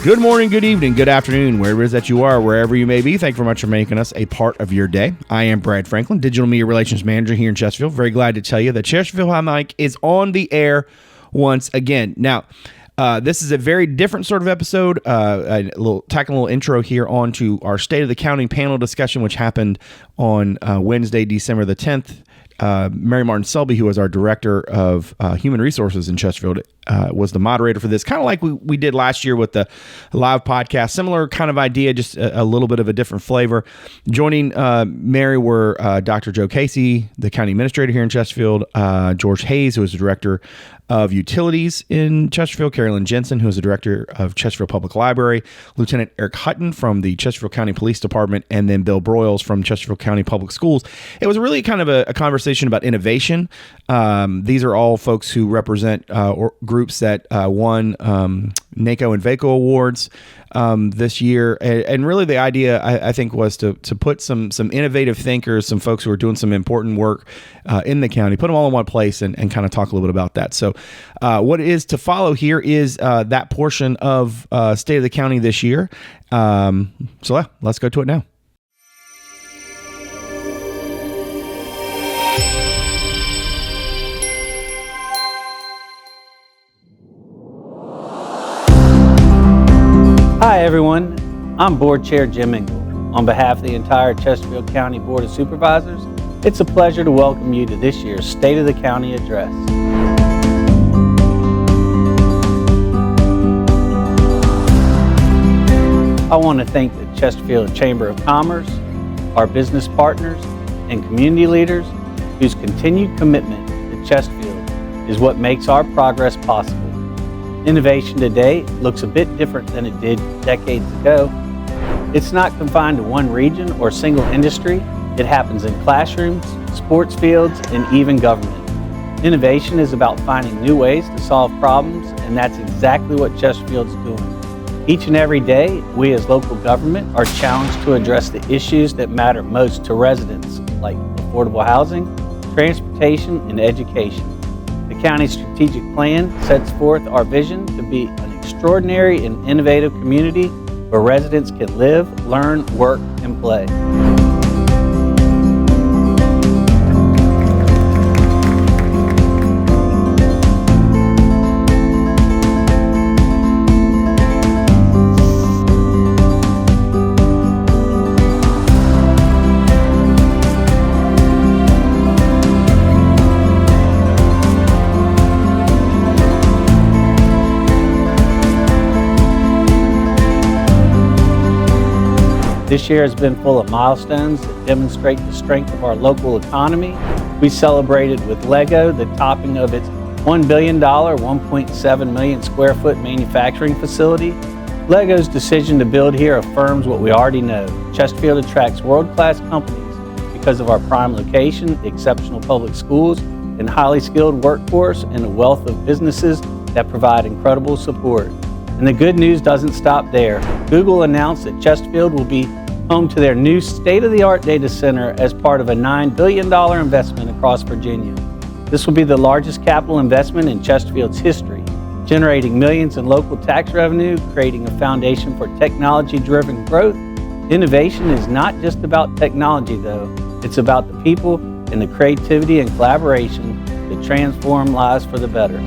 Good morning, good evening, good afternoon, wherever it is that you are, wherever you may be. Thank you very much for making us a part of your day. I am Brad Franklin, Digital Media Relations Manager here in Chesterfield. Very glad to tell you that Chesterfield Behind the Mic is on the air once again. Now, this is a very different sort of episode. Tacking a little intro here onto our State of the County panel discussion, which happened on Wednesday, December the 10th. Mary Martin Selby, who was our Director of Human Resources in Chesterfield, was the moderator for this, kind of like we did last year with the live podcast. Similar kind of idea, just a little bit of a different flavor. Joining Mary were Dr. Joe Casey, the County Administrator here in Chesterfield, George Hayes, who is the Director of Utilities in Chesterfield, Carolyn Jensen, who is the Director of Chesterfield Public Library, Lieutenant Eric Hutton from the Chesterfield County Police Department, and then Bill Broyles from Chesterfield County Public Schools. It was really kind of a conversation about innovation. These are all folks who represent groups that won NACO and VACO awards this year. And really the idea, I think, was to put some innovative thinkers, some folks who are doing some important work in the county, put them all in one place and kind of talk a little bit about that. So what is to follow here is that portion of State of the County this year. So let's go to it now. Hi everyone, I'm Board Chair Jim Engel. On behalf of the entire Chesterfield County Board of Supervisors, it's a pleasure to welcome you to this year's State of the County Address. I want to thank the Chesterfield Chamber of Commerce, our business partners, and community leaders whose continued commitment to Chesterfield is what makes our progress possible. Innovation today looks a bit different than it did decades ago. It's not confined to one region or single industry. It happens in classrooms, sports fields, and even government. Innovation is about finding new ways to solve problems, and that's exactly what Chesterfield's doing. Each and every day, we as local government are challenged to address the issues that matter most to residents, like affordable housing, transportation, and education. The county's strategic plan sets forth our vision to be an extraordinary and innovative community where residents can live, learn, work, and play. This year has been full of milestones that demonstrate the strength of our local economy. We celebrated with LEGO the topping of its $1 billion, 1.7 million square foot manufacturing facility. LEGO's decision to build here affirms what we already know. Chesterfield attracts world-class companies because of our prime location, exceptional public schools, and highly skilled workforce, and a wealth of businesses that provide incredible support. And the good news doesn't stop there. Google announced that Chesterfield will be home to their new state-of-the-art data center as part of a $9 billion investment across Virginia. This will be the largest capital investment in Chesterfield's history, generating millions in local tax revenue, creating a foundation for technology-driven growth. Innovation is not just about technology, though. It's about the people and the creativity and collaboration that transform lives for the better.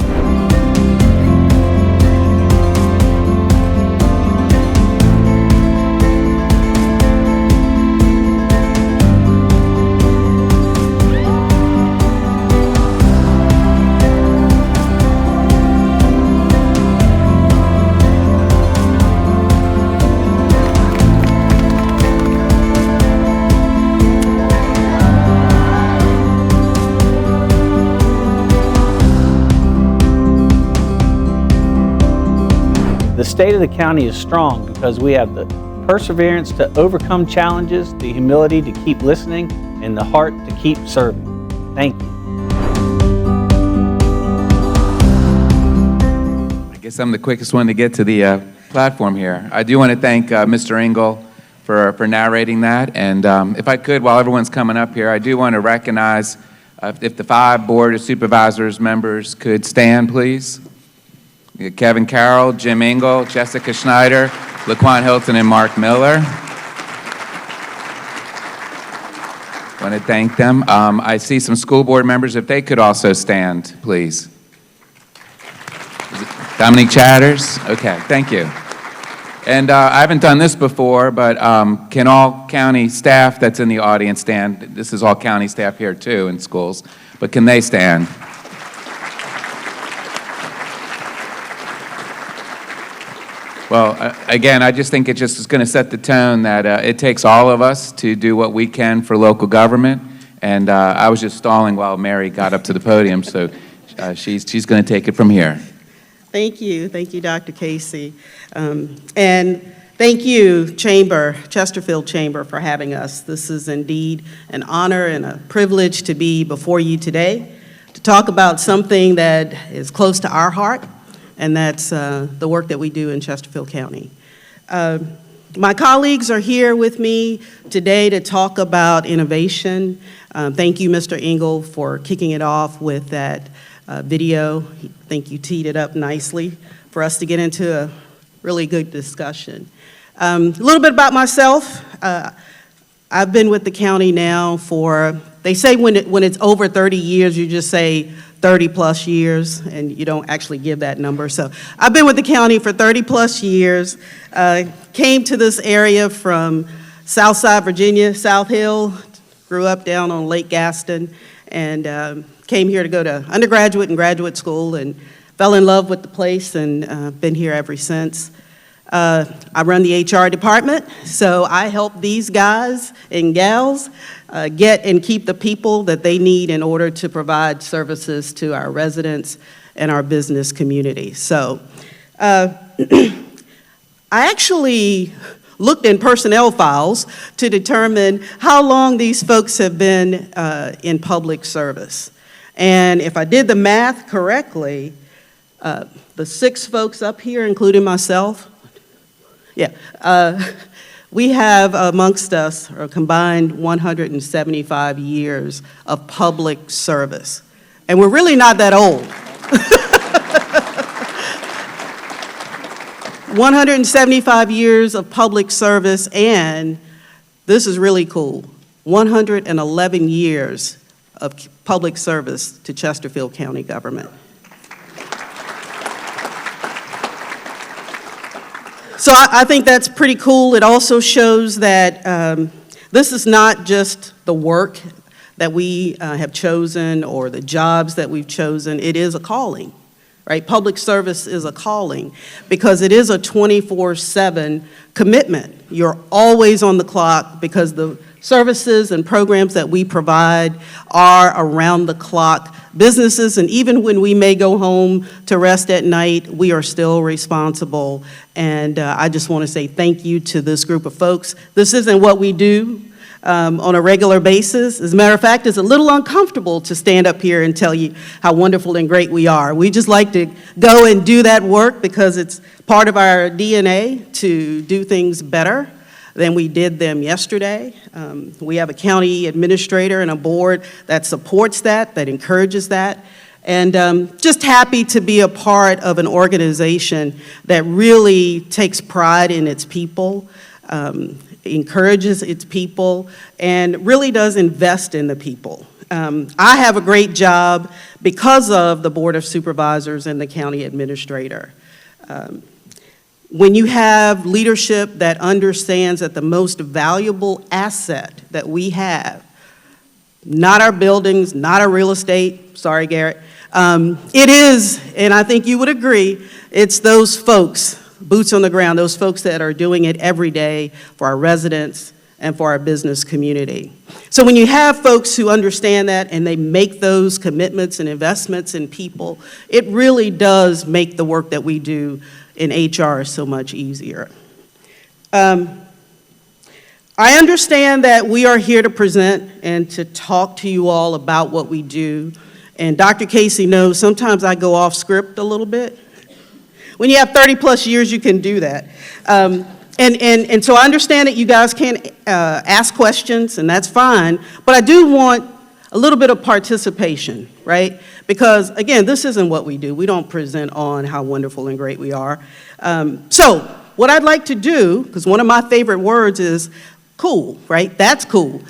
The state of the county is strong because we have the perseverance to overcome challenges, the humility to keep listening, and the heart to keep serving. Thank you. I guess I'm the quickest one to get to the platform here. I do want to thank Mr. Engel for narrating that. And if I could, while everyone's coming up here, I do want to recognize if the 5 Board of Supervisors members could stand, please. Kevin Carroll, Jim Engel, Jessica Schneider, Laquan Hilton, and Mark Miller. I want to thank them. I see some school board members. If they could also stand, please. Dominique Chatters? Okay, thank you. And I haven't done this before, but can all county staff that's in the audience stand? This is all county staff here too in schools, but can they stand? Well, again, I just think it just is going to set the tone that it takes all of us to do what we can for local government. And I was just stalling while Mary got up to the podium, so she's going to take it from here. Thank you, Dr. Casey. And thank you, Chesterfield Chamber, for having us. This is indeed an honor and a privilege to be before you today to talk about something that is close to our heart, and that's the work that we do in Chesterfield County. My colleagues are here with me today to talk about innovation. Thank you, Mr. Engel, for kicking it off with that video. I think you teed it up nicely for us to get into a really good discussion. A little bit about myself. I've been with the county now for, they say when it's over 30 years, you just say 30 plus years, and you don't actually give that number. So I've been with the county for 30 plus years. Came to this area from Southside Virginia, South Hill, grew up down on Lake Gaston, and came here to go to undergraduate and graduate school, and fell in love with the place, and been here ever since. I run the HR department, so I help these guys and gals get and keep the people that they need in order to provide services to our residents and our business community. So I actually looked in personnel files to determine how long these folks have been in public service. And if I did the math correctly, the 6 folks up here, including myself, we have amongst us a combined 175 years of public service. And we're really not that old. 175 years of public service, and this is really cool, 111 years of public service to Chesterfield County government. So I think that's pretty cool. It also shows that this is not just the work that we have chosen or the jobs that we've chosen. It is a calling, right? Public service is a calling because it is a 24/7 commitment. You're always on the clock because the services and programs that we provide are around the clock businesses, and even when we may go home to rest at night, we are still responsible. And I just want to say thank you to this group of folks. This isn't what we do on a regular basis. As a matter of fact, it's a little uncomfortable to stand up here and tell you how wonderful and great we are. We just like to go and do that work because it's part of our DNA to do things better than we did them yesterday. We have a county administrator and a board that supports that encourages that. And just happy to be a part of an organization that really takes pride in its people, encourages its people, and really does invest in the people. I have a great job because of the Board of Supervisors and the county administrator. When you have leadership that understands that the most valuable asset that we have, not our buildings, not our real estate, sorry, Garrett, it is, and I think you would agree, it's those folks, boots on the ground, those folks that are doing it every day for our residents and for our business community. So when you have folks who understand that and they make those commitments and investments in people, it really does make the work that we do in HR so much easier. I understand that we are here to present and to talk to you all about what we do. And Dr. Casey knows sometimes I go off script a little bit. When you have 30 plus years, you can do that. And so I understand that you guys can't ask questions, and that's fine, but I do want a little bit of participation. right? Because, again, this isn't what we do. We don't present on how wonderful and great we are. So what I'd like to do, because one of my favorite words is cool, right? That's cool.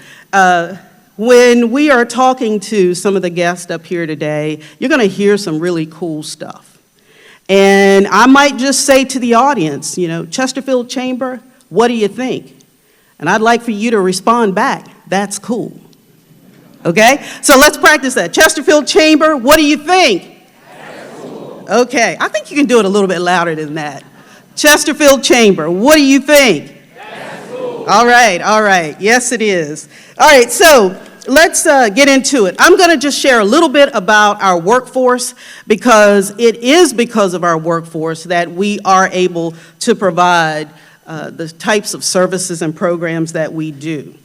When we are talking to some of the guests up here today, you're going to hear some really cool stuff. And I might just say to the audience, you know, Chesterfield Chamber, what do you think? And I'd like for you to respond back, that's cool. Okay? So let's practice that. Chesterfield Chamber, what do you think? That's cool. Okay, I think you can do it a little bit louder than that. Chesterfield Chamber, what do you think? That's cool. All right. Yes, it is. All right, so let's get into it. I'm going to just share a little bit about our workforce because it is because of our workforce that we are able to provide the types of services and programs that we do.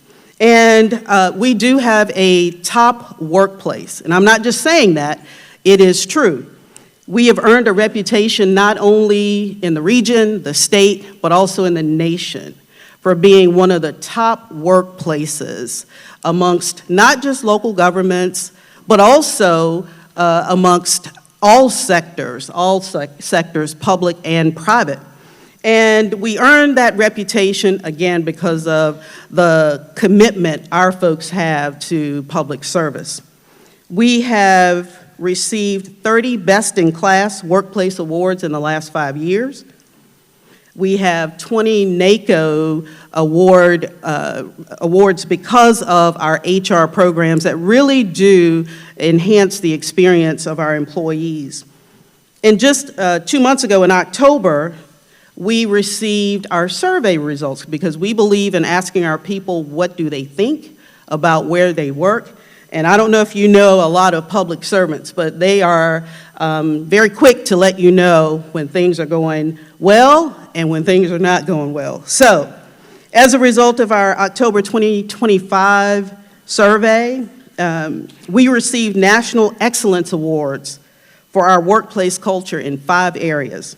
And we do have a top workplace. And I'm not just saying that, it is true. We have earned a reputation not only in the region, the state, but also in the nation for being one of the top workplaces amongst not just local governments, but also amongst all sectors, public and private. And we earned that reputation, again, because of the commitment our folks have to public service. We have received 30 Best-in-Class Workplace Awards in the last 5 years. We have 20 NACO awards because of our HR programs that really do enhance the experience of our employees. And just 2 months ago in October, we received our survey results because we believe in asking our people what do they think about where they work. And I don't know if you know a lot of public servants, but they are very quick to let you know when things are going well and when things are not going well. So, as a result of our October 2025 survey, we received National Excellence Awards for our workplace culture in 5 areas: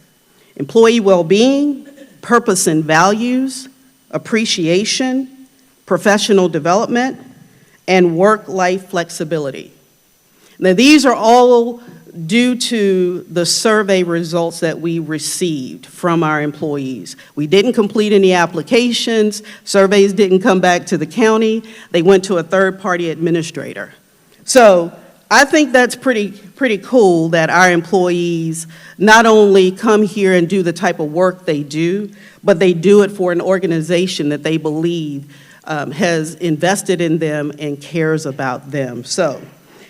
employee well-being, purpose and values, appreciation, professional development, and work-life flexibility. Now, these are all due to the survey results that we received from our employees. We didn't complete any applications, surveys didn't come back to the county, they went to a third-party administrator. So I think that's pretty cool that our employees not only come here and do the type of work they do, but they do it for an organization that they believe has invested in them and cares about them. So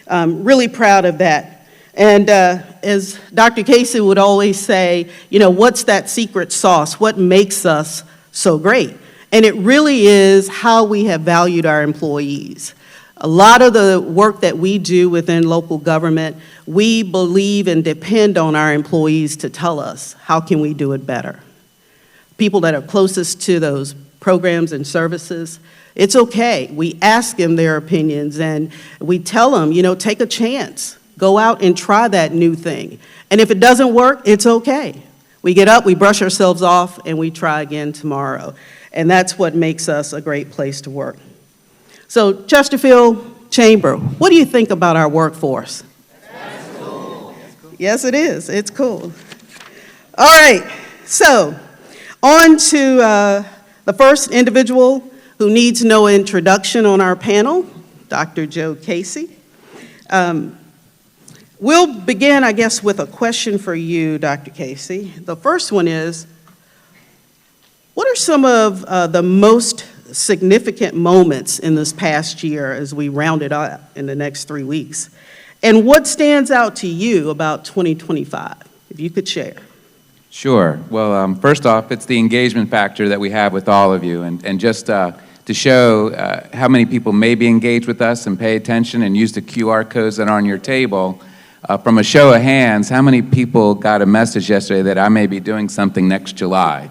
I'm really proud of that. And as Dr. Casey would always say, you know, what's that secret sauce? What makes us so great? And it really is how we have valued our employees. A lot of the work that we do within local government, we believe and depend on our employees to tell us, how can we do it better? People that are closest to those programs and services, it's okay. We ask them their opinions and we tell them, you know, take a chance. Go out and try that new thing. And if it doesn't work, it's okay. We get up, we brush ourselves off, and we try again tomorrow. And that's what makes us a great place to work. So, Chesterfield Chamber, what do you think about our workforce? That's cool. Yes, it is. It's cool. All right. So, on to the first individual who needs no introduction on our panel, Dr. Joe Casey. We'll begin, I guess, with a question for you, Dr. Casey. The first one is, what are some of the most significant moments in this past year as we round it up in the next 3 weeks? And what stands out to you about 2025, if you could share? Sure. Well, first off, it's the engagement factor that we have with all of you. And just to show how many people may be engaged with us and pay attention and use the QR codes that are on your table, from a show of hands, how many people got a message yesterday that I may be doing something next July?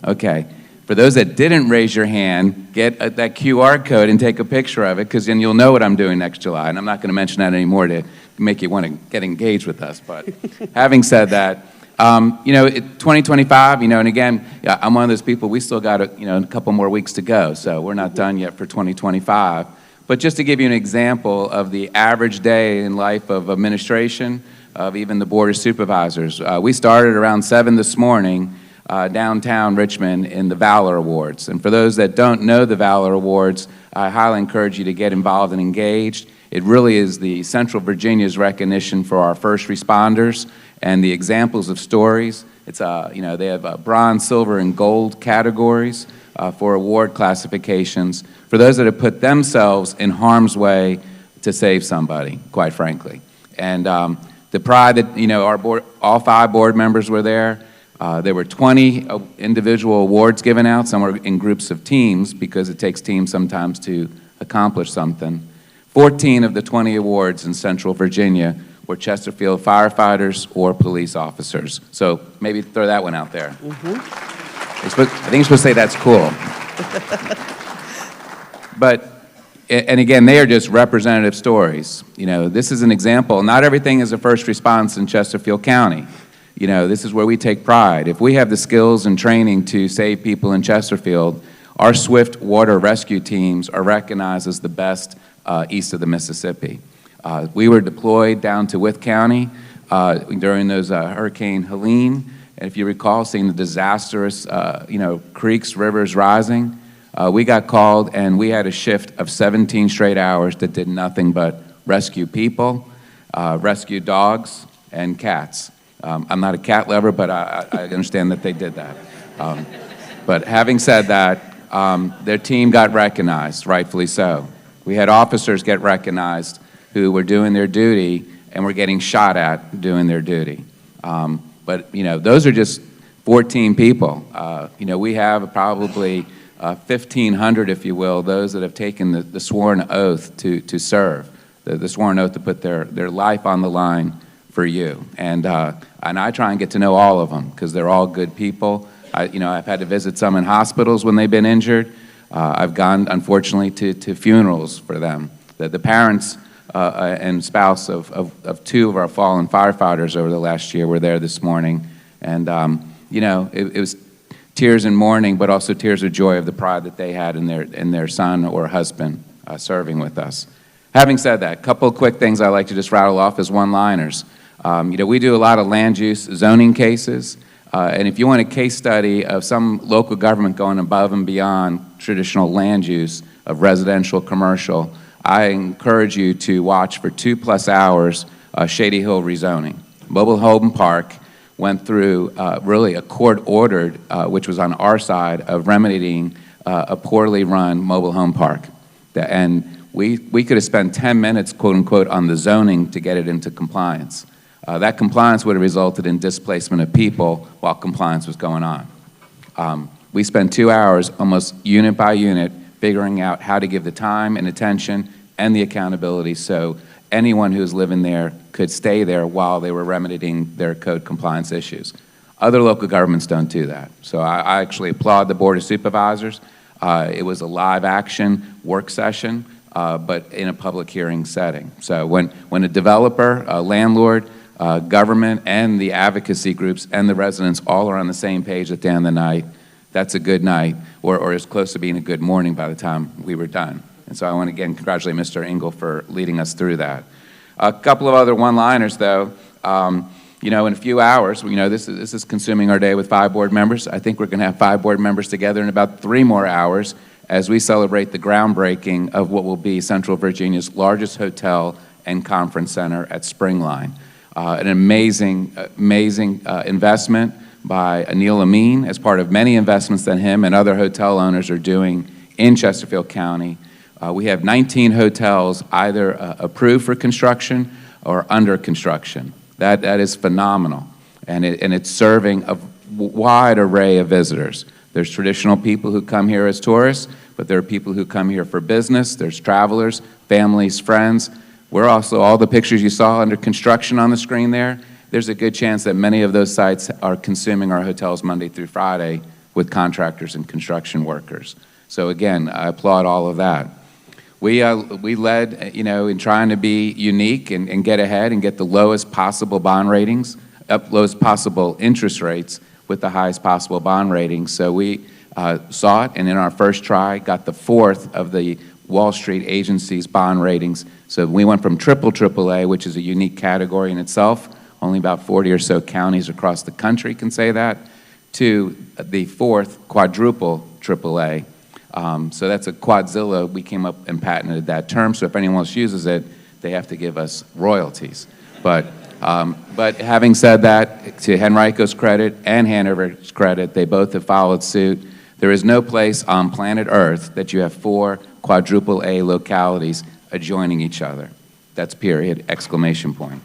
Okay. For those that didn't raise your hand, get that QR code and take a picture of it, because then you'll know what I'm doing next July. And I'm not going to mention that anymore to make you want to get engaged with us. But having said that, 2025, and again, I'm one of those people, we still got a couple more weeks to go. So we're not done yet for 2025. But just to give you an example of the average day in life of administration, of even the Board of Supervisors, we started around 7 this morning downtown Richmond in the Valor Awards. And for those that don't know the Valor Awards, I highly encourage you to get involved and engaged. It really is the Central Virginia's recognition for our first responders and the examples of stories. It's, they have bronze, silver, and gold categories for award classifications for those that have put themselves in harm's way to save somebody, quite frankly. And the pride that, our board, all 5 board members were there. There were 20 individual awards given out. Some were in groups of teams because it takes teams sometimes to accomplish something. 14 of the 20 awards in Central Virginia were Chesterfield firefighters or police officers. So maybe throw that one out there. I think you're supposed to say that's cool. But, and again, they are just representative stories. This is an example. Not everything is a first response in Chesterfield County. This is where we take pride. If we have the skills and training to save people in Chesterfield, our swift water rescue teams are recognized as the best east of the Mississippi. We were deployed down to Wythe County during those Hurricane Helene, and if you recall, seeing the disastrous, creeks, rivers rising, we got called and we had a shift of 17 straight hours that did nothing but rescue people, rescue dogs, and cats. I'm not a cat lover, but I understand that they did that. But having said that, their team got recognized, rightfully so. We had officers get recognized who were doing their duty and were getting shot at doing their duty. But those are just 14 people. We have probably 1,500, if you will, those that have taken the sworn oath to serve, the sworn oath to put their life on the line for you. And I try and get to know all of them because they're all good people. I've had to visit some in hospitals when they've been injured. I've gone, unfortunately, to funerals for them. The parents and spouse of 2 of our fallen firefighters over the last year were there this morning. And, it was tears and mourning, but also tears of joy of the pride that they had in their son or husband serving with us. Having said that, a couple of quick things I like to just rattle off as one-liners. We do a lot of land use zoning cases. And if you want a case study of some local government going above and beyond traditional land use of residential, commercial, I encourage you to watch for 2+ hours Shady Hill rezoning. Mobile Home Park went through really a court-ordered, which was on our side, of remedying a poorly run mobile home park. And we could have spent 10 minutes, quote-unquote, on the zoning to get it into compliance. That compliance would have resulted in displacement of people while compliance was going on. We spent 2 hours, almost unit by unit, figuring out how to give the time and attention and the accountability so anyone who's living there could stay there while they were remedying their code compliance issues. Other local governments don't do that. So I actually applaud the Board of Supervisors. It was a live action work session, but in a public hearing setting. So when a developer, a landlord, government, and the advocacy groups and the residents all are on the same page at the end of the night, that's a good night, or as close to being a good morning by the time we were done. And so I want to again congratulate Mr. Engel for leading us through that. A couple of other one-liners, though. In a few hours, this is consuming our day with 5 board members. I think we're going to have 5 board members together in about 3 more hours as we celebrate the groundbreaking of what will be Central Virginia's largest hotel and conference center at Springline. An amazing investment by Anil Amin as part of many investments that him and other hotel owners are doing in Chesterfield County. We have 19 hotels either approved for construction or under construction. That is phenomenal, and it's serving a wide array of visitors. There's traditional people who come here as tourists, but there are people who come here for business. There's travelers, families, friends. We're also, all the pictures you saw under construction on the screen there, there's a good chance that many of those sites are consuming our hotels Monday through Friday with contractors and construction workers. So again, I applaud all of that. We led, in trying to be unique and get ahead and get the lowest possible bond ratings, lowest possible interest rates with the highest possible bond ratings. So we saw it, and in our first try, got the 4th of the Wall Street agencies' bond ratings. So we went from triple AAA, which is a unique category in itself, only about 40 or so counties across the country can say that, to the fourth quadruple AAA. So that's a quadzilla. We came up and patented that term, so if anyone else uses it, they have to give us royalties. But having said that, to Henrico's credit and Hanover's credit, they both have followed suit. There is no place on planet Earth that you have 4 quadruple A localities adjoining each other. That's period, exclamation point.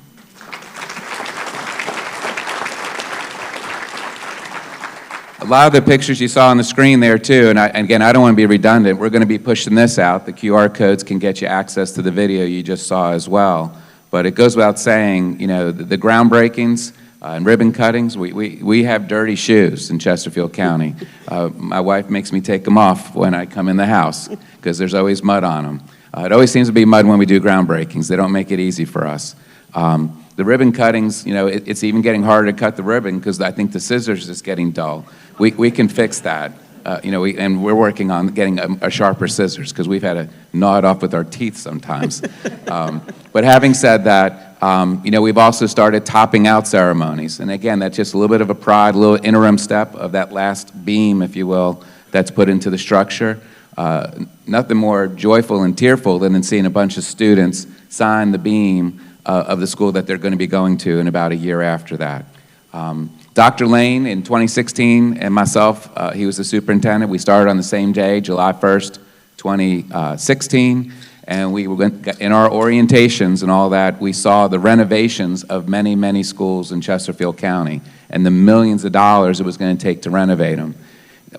A lot of the pictures you saw on the screen there too, and again, I don't want to be redundant, we're going to be pushing this out. The QR codes can get you access to the video you just saw as well. But it goes without saying, you know, the groundbreakings and ribbon cuttings, we have dirty shoes in Chesterfield County. My wife makes me take them off when I come in the house because there's always mud on them. It always seems to be mud when we do groundbreakings. They don't make it easy for us. The ribbon cuttings, you know, it's even getting harder to cut the ribbon because I think the scissors is getting dull. We can fix that. You know, and we're working on getting a sharper scissors because we've had to gnaw it off with our teeth sometimes. But having said that, you know, we've also started topping out ceremonies. And again, that's just a little bit of a pride, a little interim step of that last beam, if you will, that's put into the structure. Nothing more joyful and tearful than in seeing a bunch of students sign the beam of the school that they're going to be going to in about a year after that. Dr. Lane in 2016 and myself, he was the superintendent. We started on the same day, July 1st, 2016, and we were in our orientations and all that, we saw the renovations of many, many schools in Chesterfield County and the millions of dollars it was going to take to renovate them.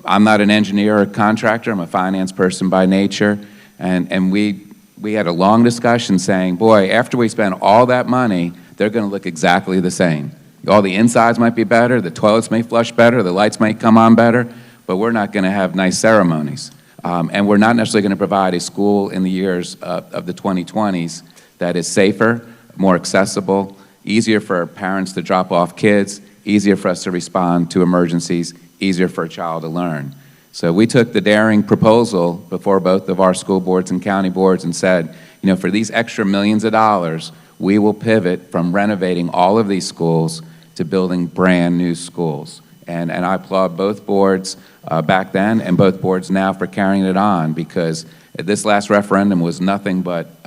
I'm not an engineer or a contractor, I'm a finance person by nature, and we had a long discussion saying, boy, after we spend all that money, they're going to look exactly the same. All the insides might be better, the toilets may flush better, the lights may come on better, but we're not going to have nice ceremonies. And we're not necessarily going to provide a school in the years of the 2020s that is safer, more accessible, easier for parents to drop off kids, easier for us to respond to emergencies, easier for a child to learn. So we took the daring proposal before both of our school boards and county boards and said, you know, for these extra millions of dollars, we will pivot from renovating all of these schools to building brand new schools. And I applaud both boards back then and both boards now for carrying it on, because this last referendum was nothing but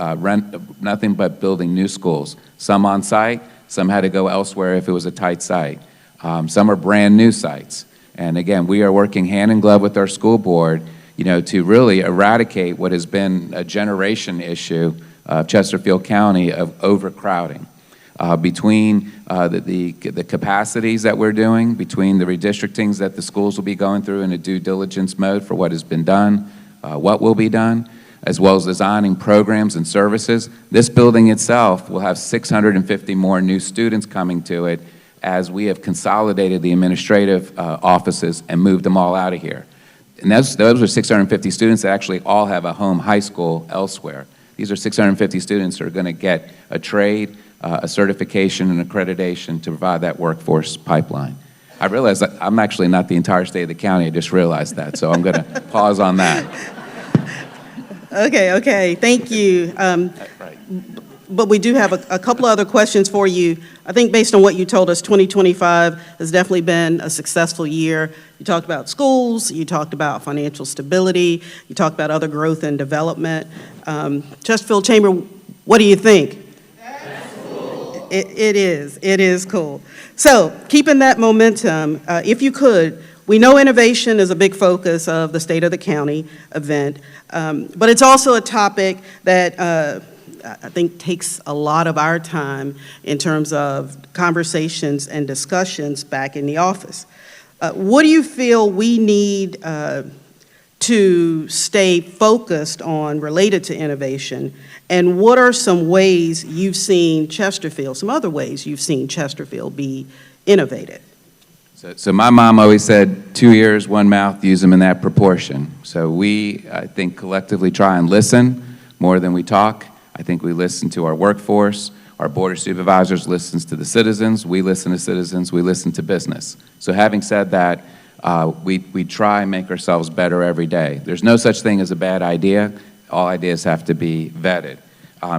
building new schools. Some on site, some had to go elsewhere if it was a tight site. Some are brand new sites. And again, we are working hand in glove with our school board, you know, to really eradicate what has been a generation issue of Chesterfield County of overcrowding. Between the capacities that we're doing, between the redistrictings that the schools will be going through in a due diligence mode for what has been done, what will be done, as well as designing programs and services. This building itself will have 650 more new students coming to it as we have consolidated the administrative offices and moved them all out of here. And those are 650 students that actually all have a home high school elsewhere. These are 650 students who are going to get a trade, a certification and accreditation to provide that workforce pipeline. I realize that I'm actually not the entire state of the county, I just realized that, so I'm going to pause on that. Okay, thank you. Right. But we do have a couple of other questions for you. I think based on what you told us, 2025 has definitely been a successful year. You talked about schools, you talked about financial stability, you talked about other growth and development. Chesterfield Chamber, what do you think? It is cool. So keeping that momentum, if you could, we know innovation is a big focus of the State of the County event, but it's also a topic that I think takes a lot of our time in terms of conversations and discussions back in the office. What do you feel we need to stay focused on related to innovation, and what are some ways you've seen Chesterfield, some other ways you've seen Chesterfield be innovative? So my mom always said, 2 ears, 1 mouth, use them in that proportion. So we, I think, collectively try and listen more than we talk. I think we listen to our workforce. Our board of supervisors listens to the citizens. We listen to citizens. We listen to business. So having said that, we try and make ourselves better every day. There's no such thing as a bad idea. All ideas have to be vetted.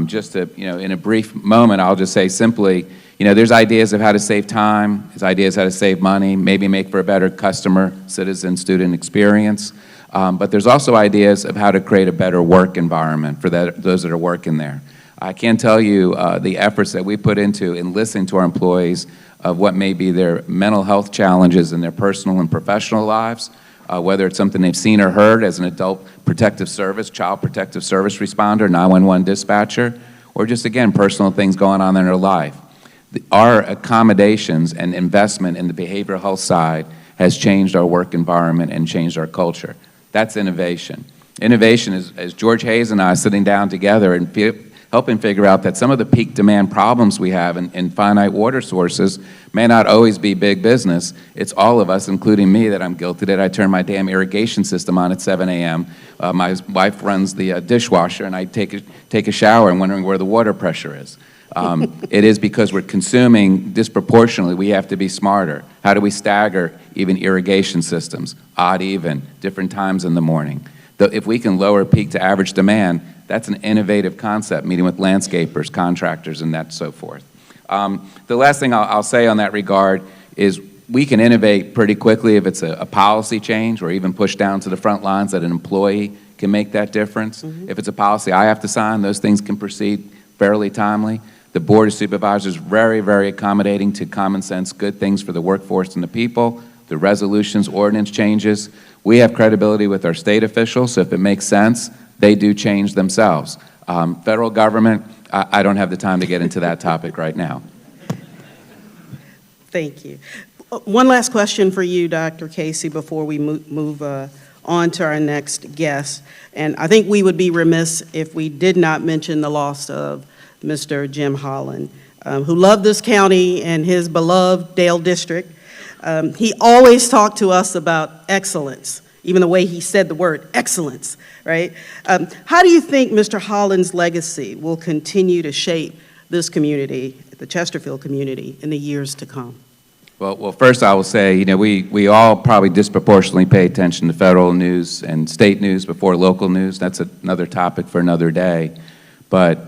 Just to, in a brief moment, I'll just say simply, there's ideas of how to save time, there's ideas how to save money, maybe make for a better customer, citizen, student experience. But there's also ideas of how to create a better work environment for those that are working there. I can't tell you the efforts that we put into in listening to our employees of what may be their mental health challenges in their personal and professional lives, whether it's something they've seen or heard as an adult protective service, child protective service responder, 911 dispatcher, or just, again, personal things going on in their life. Our accommodations and investment in the behavioral health side has changed our work environment and changed our culture. That's innovation. Innovation is, as George Hayes and I sitting down together and helping figure out that some of the peak demand problems we have in finite water sources may not always be big business. It's all of us, including me, that I'm guilty that I turn my damn irrigation system on at 7 a.m. My wife runs the dishwasher, and I take a shower and wondering where the water pressure is. It is because we're consuming disproportionately. We have to be smarter. How do we stagger even irrigation systems, odd, even, different times in the morning? If we can lower peak to average demand, that's an innovative concept, meeting with landscapers, contractors, and that so forth. The last thing I'll say on that regard is we can innovate pretty quickly if it's a policy change or even push down to the front lines that an employee can make that difference. Mm-hmm. If it's a policy I have to sign, those things can proceed fairly timely. The Board of Supervisors is very, very accommodating to common sense, good things for the workforce and the people. The resolutions, ordinance changes. We have credibility with our state officials, so if it makes sense, they do change themselves. Federal government, I don't have the time to get into that topic right now. Thank you. One last question for you, Dr. Casey, before we move on to our next guest. And I think we would be remiss if we did not mention the loss of Mr. Jim Holland, who loved this county and his beloved Dale District. He always talked to us about excellence, even the way he said the word excellence, right? How do you think Mr. Holland's legacy will continue to shape this community, the Chesterfield community, in the years to come? Well, first I will say, we all probably disproportionately pay attention to federal news and state news before local news. That's another topic for another day. But,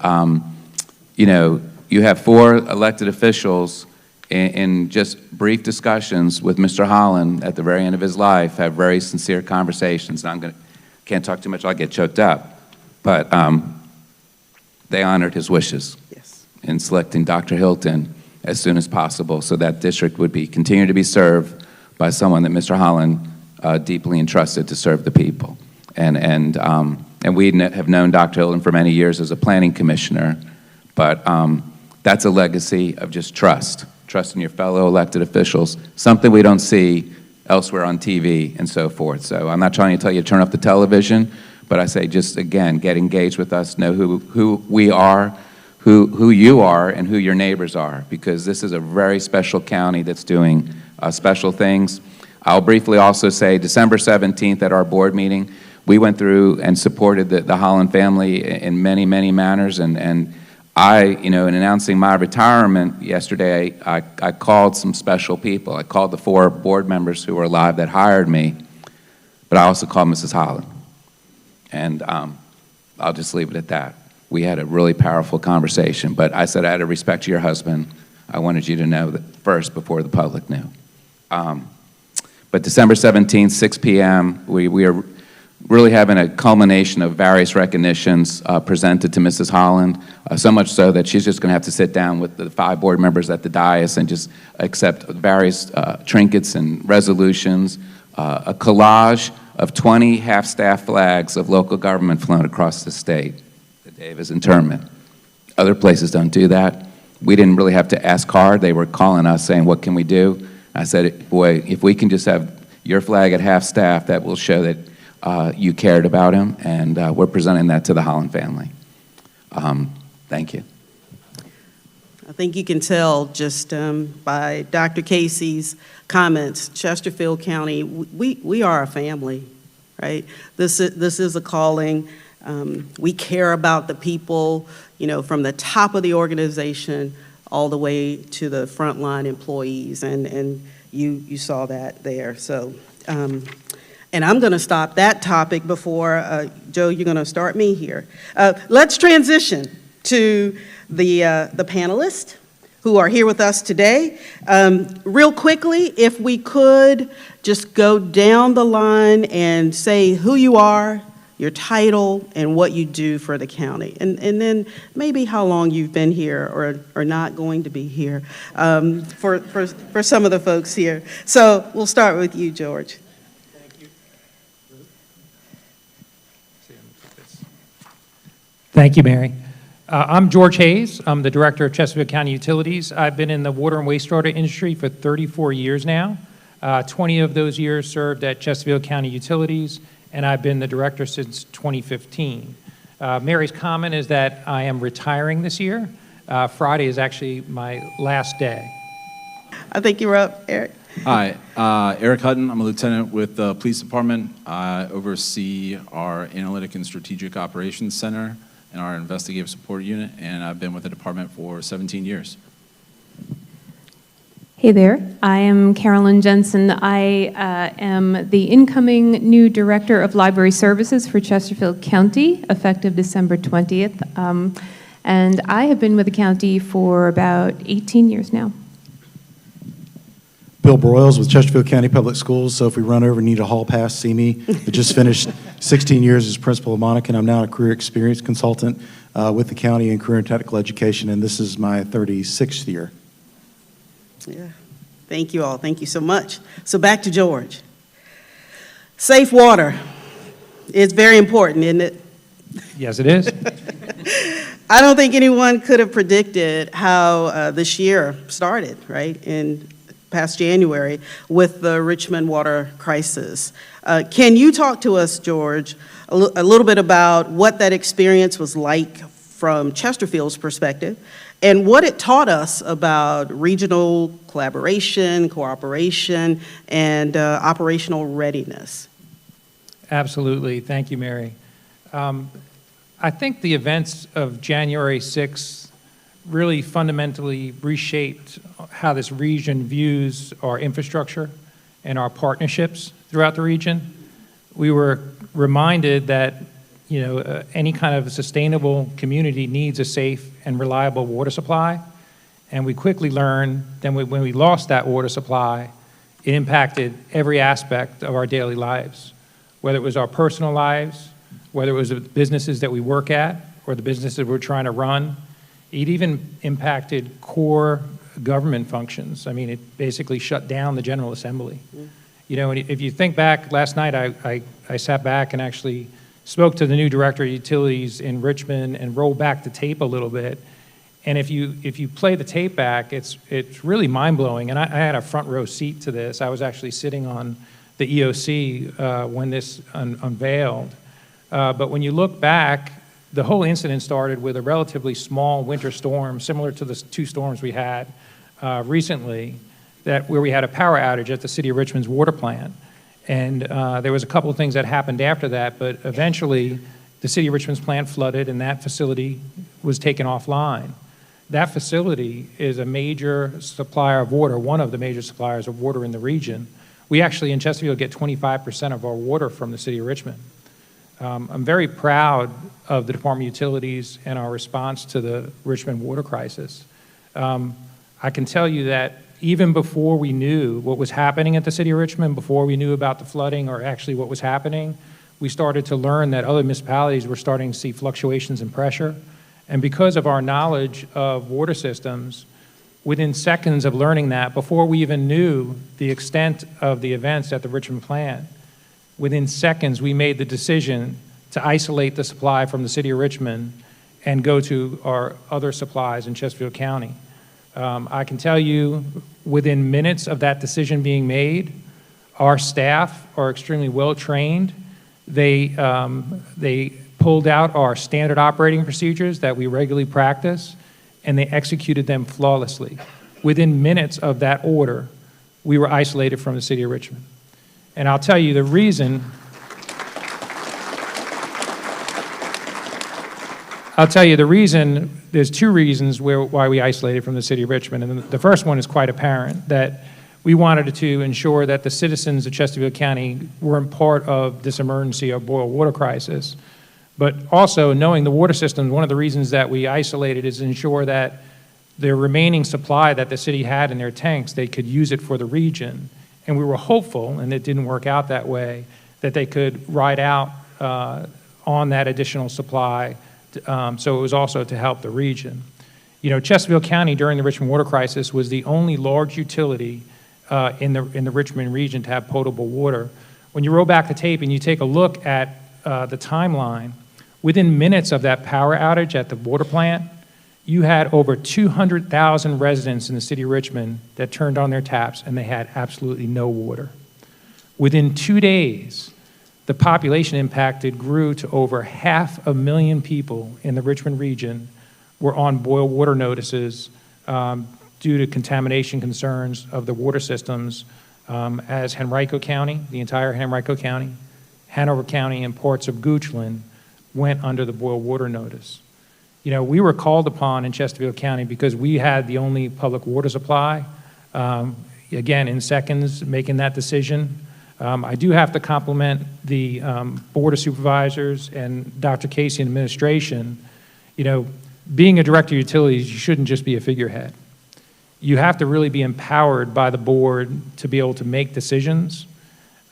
you have 4 elected officials in just brief discussions with Mr. Holland at the very end of his life, have very sincere conversations. And can't talk too much, I'll get choked up. But they honored his wishes in selecting Dr. Hilton as soon as possible so that district would continue to be served by someone that Mr. Holland deeply entrusted to serve the people. And we have known Dr. Hilton for many years as a planning commissioner, but that's a legacy of just trust in your fellow elected officials, something we don't see elsewhere on TV and so forth. So I'm not trying to tell you to turn off the television, but I say just, again, get engaged with us, know who we are, who you are, and who your neighbors are, because this is a very special county that's doing special things. I'll briefly also say December 17th at our board meeting, we went through and supported the Holland family in many, many manners, and I, in announcing my retirement yesterday, I called some special people. I called the 4 board members who were alive that hired me, but I also called Mrs. Holland. And I'll just leave it at that. We had a really powerful conversation, but I said, out of respect to your husband, I wanted you to know that first before the public knew. But December 17th, 6 p.m., we are really having a culmination of various recognitions presented to Mrs. Holland, so much so that she's just going to have to sit down with the 5 board members at the dais and just accept various trinkets and resolutions, a collage of 20 half-staff flags of local government flown across the state the day of his interment. Other places don't do that. We didn't really have to ask hard. They were calling us saying, what can we do? I said, boy, if we can just have your flag at half-staff, that will show that you cared about him, and we're presenting that to the Holland family. Thank you. I think you can tell just by Dr. Casey's comments, Chesterfield County, we are a family, right? This is a calling. We care about the people, from the top of the organization all the way to the frontline employees, and you saw that there. So And I'm going to stop that topic before, Joe, you're going to start me here. Let's transition to the panelists who are here with us today. Real quickly, if we could just go down the line and say who you are, your title, and what you do for the county. And then maybe how long you've been here or not going to be here for some of the folks here. So we'll start with you, George. Thank you, Mary. I'm George Hayes. I'm the Director of Chesterfield County Utilities. I've been in the water and wastewater industry for 34 years now. 20 of those years served at Chesterfield County Utilities, and I've been the Director since 2015. Mary's comment is that I am retiring this year. Friday is actually my last day. I think you're up, Eric. Hi, Eric Hutton. I'm a lieutenant with the police department. I oversee our Analytic and Strategic Operations Center and our Investigative Support Unit, and I've been with the department for 17 years. Hey there, I am Carolyn Jensen. I am the incoming new Director of Library Services for Chesterfield County, effective December 20th. And I have been with the county for about 18 years now. Bill Broyles with Chesterfield County Public Schools, so if we run over and need a hall pass, see me. I just finished 16 years as principal of Monica, and I'm now a career experience consultant with the county in career and technical education, and this is my 36th year. Yeah, thank you all. Thank you so much. So back to George. Safe water is very important, isn't it? Yes, it is. I don't think anyone could have predicted how this year started, right, in past January with the Richmond water crisis. Can you talk to us, George, a little bit about what that experience was like from Chesterfield's perspective and what it taught us about regional collaboration, cooperation, and operational readiness? Absolutely. Thank you, Mary. I think the events of January 6th really fundamentally reshaped how this region views our infrastructure and our partnerships throughout the region. We were reminded that any kind of sustainable community needs a safe and reliable water supply, and we quickly learned that when we lost that water supply, it impacted every aspect of our daily lives, whether it was our personal lives, whether it was the businesses that we work at or the businesses we're trying to run. It even impacted core government functions. I mean, it basically shut down the General Assembly. And if you think back, last night I sat back and actually spoke to the new Director of Utilities in Richmond and rolled back the tape a little bit. And if you play the tape back, it's really mind-blowing. And I had a front row seat to this. I was actually sitting on the EOC when this unveiled. But when you look back, the whole incident started with a relatively small winter storm, similar to the two storms we had recently, where we had a power outage at the City of Richmond's water plant. And there was a couple of things that happened after that, but eventually the City of Richmond's plant flooded and that facility was taken offline. That facility is a major supplier of water, one of the major suppliers of water in the region. We actually in Chesterfield get 25% of our water from the City of Richmond. I'm very proud of the Department of Utilities and our response to the Richmond water crisis. I can tell you that even before we knew what was happening at the City of Richmond, before we knew about the flooding or actually what was happening, we started to learn that other municipalities were starting to see fluctuations in pressure. And because of our knowledge of water systems, within seconds of learning that, before we even knew the extent of the events at the Richmond plant, within seconds, we made the decision to isolate the supply from the City of Richmond and go to our other supplies in Chesterfield County. I can tell you, within minutes of that decision being made, our staff are extremely well trained. They pulled out our standard operating procedures that we regularly practice, and they executed them flawlessly. Within minutes of that order, we were isolated from the City of Richmond. And I'll tell you the reason. There's two reasons why we isolated from the City of Richmond. And the first one is quite apparent, that we wanted to ensure that the citizens of Chesterfield County weren't part of this emergency of boil water crisis. But also, knowing the water system, one of the reasons that we isolated is to ensure that the remaining supply that the city had in their tanks, they could use it for the region. And we were hopeful, and it didn't work out that way, that they could ride out on that additional supply. So it was also to help the region. You know, Chesterfield County during the Richmond water crisis was the only large utility in the Richmond region to have potable water. When you roll back the tape and you take a look at the timeline, within minutes of that power outage at the water plant, you had over 200,000 residents in the city of Richmond that turned on their taps and they had absolutely no water. Within 2 days, the population impacted grew to over 500,000 people in the Richmond region were on boil water notices due to contamination concerns of the water systems as Henrico County, the entire Henrico County, Hanover County, and parts of Goochland went under the boil water notice. You know, we were called upon in Chesterfield County because we had the only public water supply. Again, in seconds, making that decision. I do have to compliment the Board of Supervisors and Dr. Casey and administration. You know, being a director of utilities, you shouldn't just be a figurehead. You have to really be empowered by the board to be able to make decisions.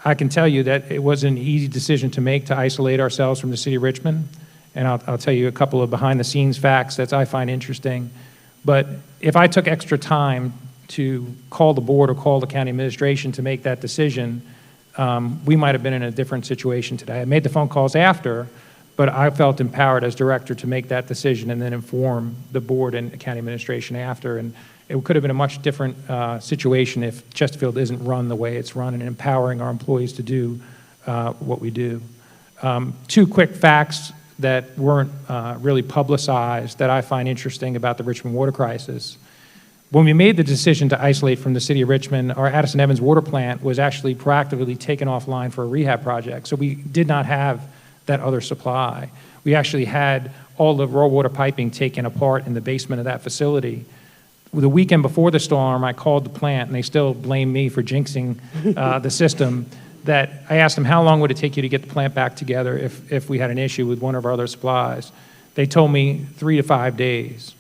I can tell you that it wasn't an easy decision to make to isolate ourselves from the city of Richmond. And I'll tell you a couple of behind-the-scenes facts that I find interesting. But if I took extra time to call the board or call the county administration to make that decision, we might have been in a different situation today. I made the phone calls after, but I felt empowered as director to make that decision and then inform the board and the county administration after. And it could have been a much different situation if Chesterfield isn't run the way it's run and empowering our employees to do what we do. Two quick facts that weren't really publicized that I find interesting about the Richmond water crisis. When we made the decision to isolate from the city of Richmond, our Addison Evans water plant was actually proactively taken offline for a rehab project. So we did not have that other supply. We actually had all the raw water piping taken apart in the basement of that facility. The weekend before the storm, I called the plant, and they still blame me for jinxing the system. That I asked them, how long would it take you to get the plant back together if we had an issue with one of our other supplies? They told me 3 to 5 days.